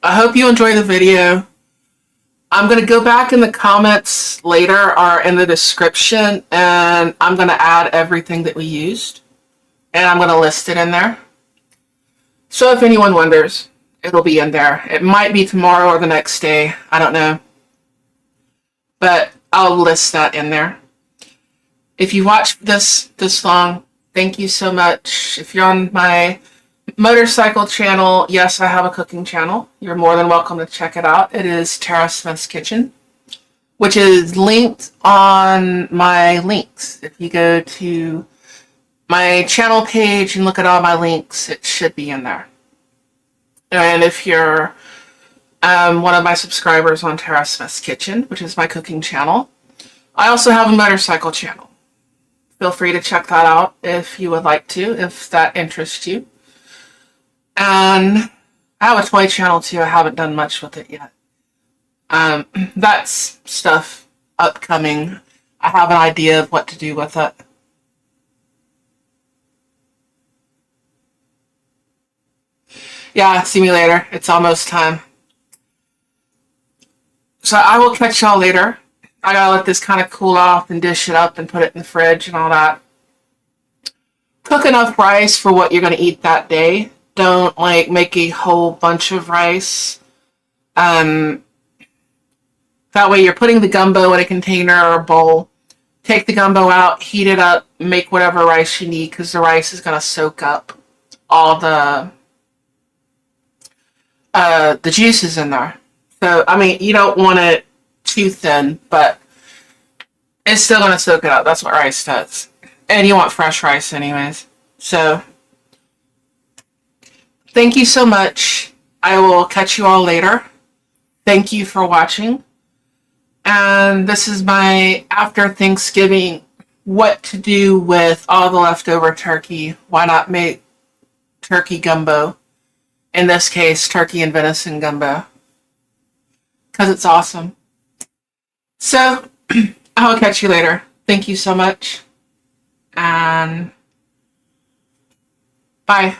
I hope you enjoy the video. I'm going to go back in the comments later or in the description, and I'm going to add everything that we used. And I'm going to list it in there. So if anyone wonders, it'll be in there. It might be tomorrow or the next day. I don't know. But I'll list that in there. If you watched this long, thank you so much. If you're on my motorcycle channel, yes, I have a cooking channel. You're more than welcome to check it out. It is Tara Smith's Kitchen, which is linked on my links. If you go to my channel page and look at all my links, it should be in there. And if you're one of my subscribers on Tara Smith's Kitchen, which is my cooking channel, I also have a motorcycle channel. Feel free to check that out if you would like to, if that interests you. And I have a toy channel too. I haven't done much with it yet. That's stuff upcoming. I have an idea of what to do with it. Yeah, see me later. It's almost time. So I will catch y'all later. I gotta let this kind of cool off and dish it up and put it in the fridge and all that. Cook enough rice for what you're gonna eat that day. Don't like make a whole bunch of rice. That way you're putting the gumbo in a container or a bowl. Take the gumbo out, heat it up, make whatever rice you need, because the rice is gonna soak up all the juices in there. So I mean, you don't want it too thin, but it's still going to soak it up. That's what rice does. And you want fresh rice anyways. So, thank you so much. I will catch you all later. Thank you for watching. And this is my after Thanksgiving, what to do with all the leftover turkey. Why not make turkey gumbo? In this case, turkey and venison gumbo. Because it's awesome. So I'll catch you later. Thank you so much. And bye.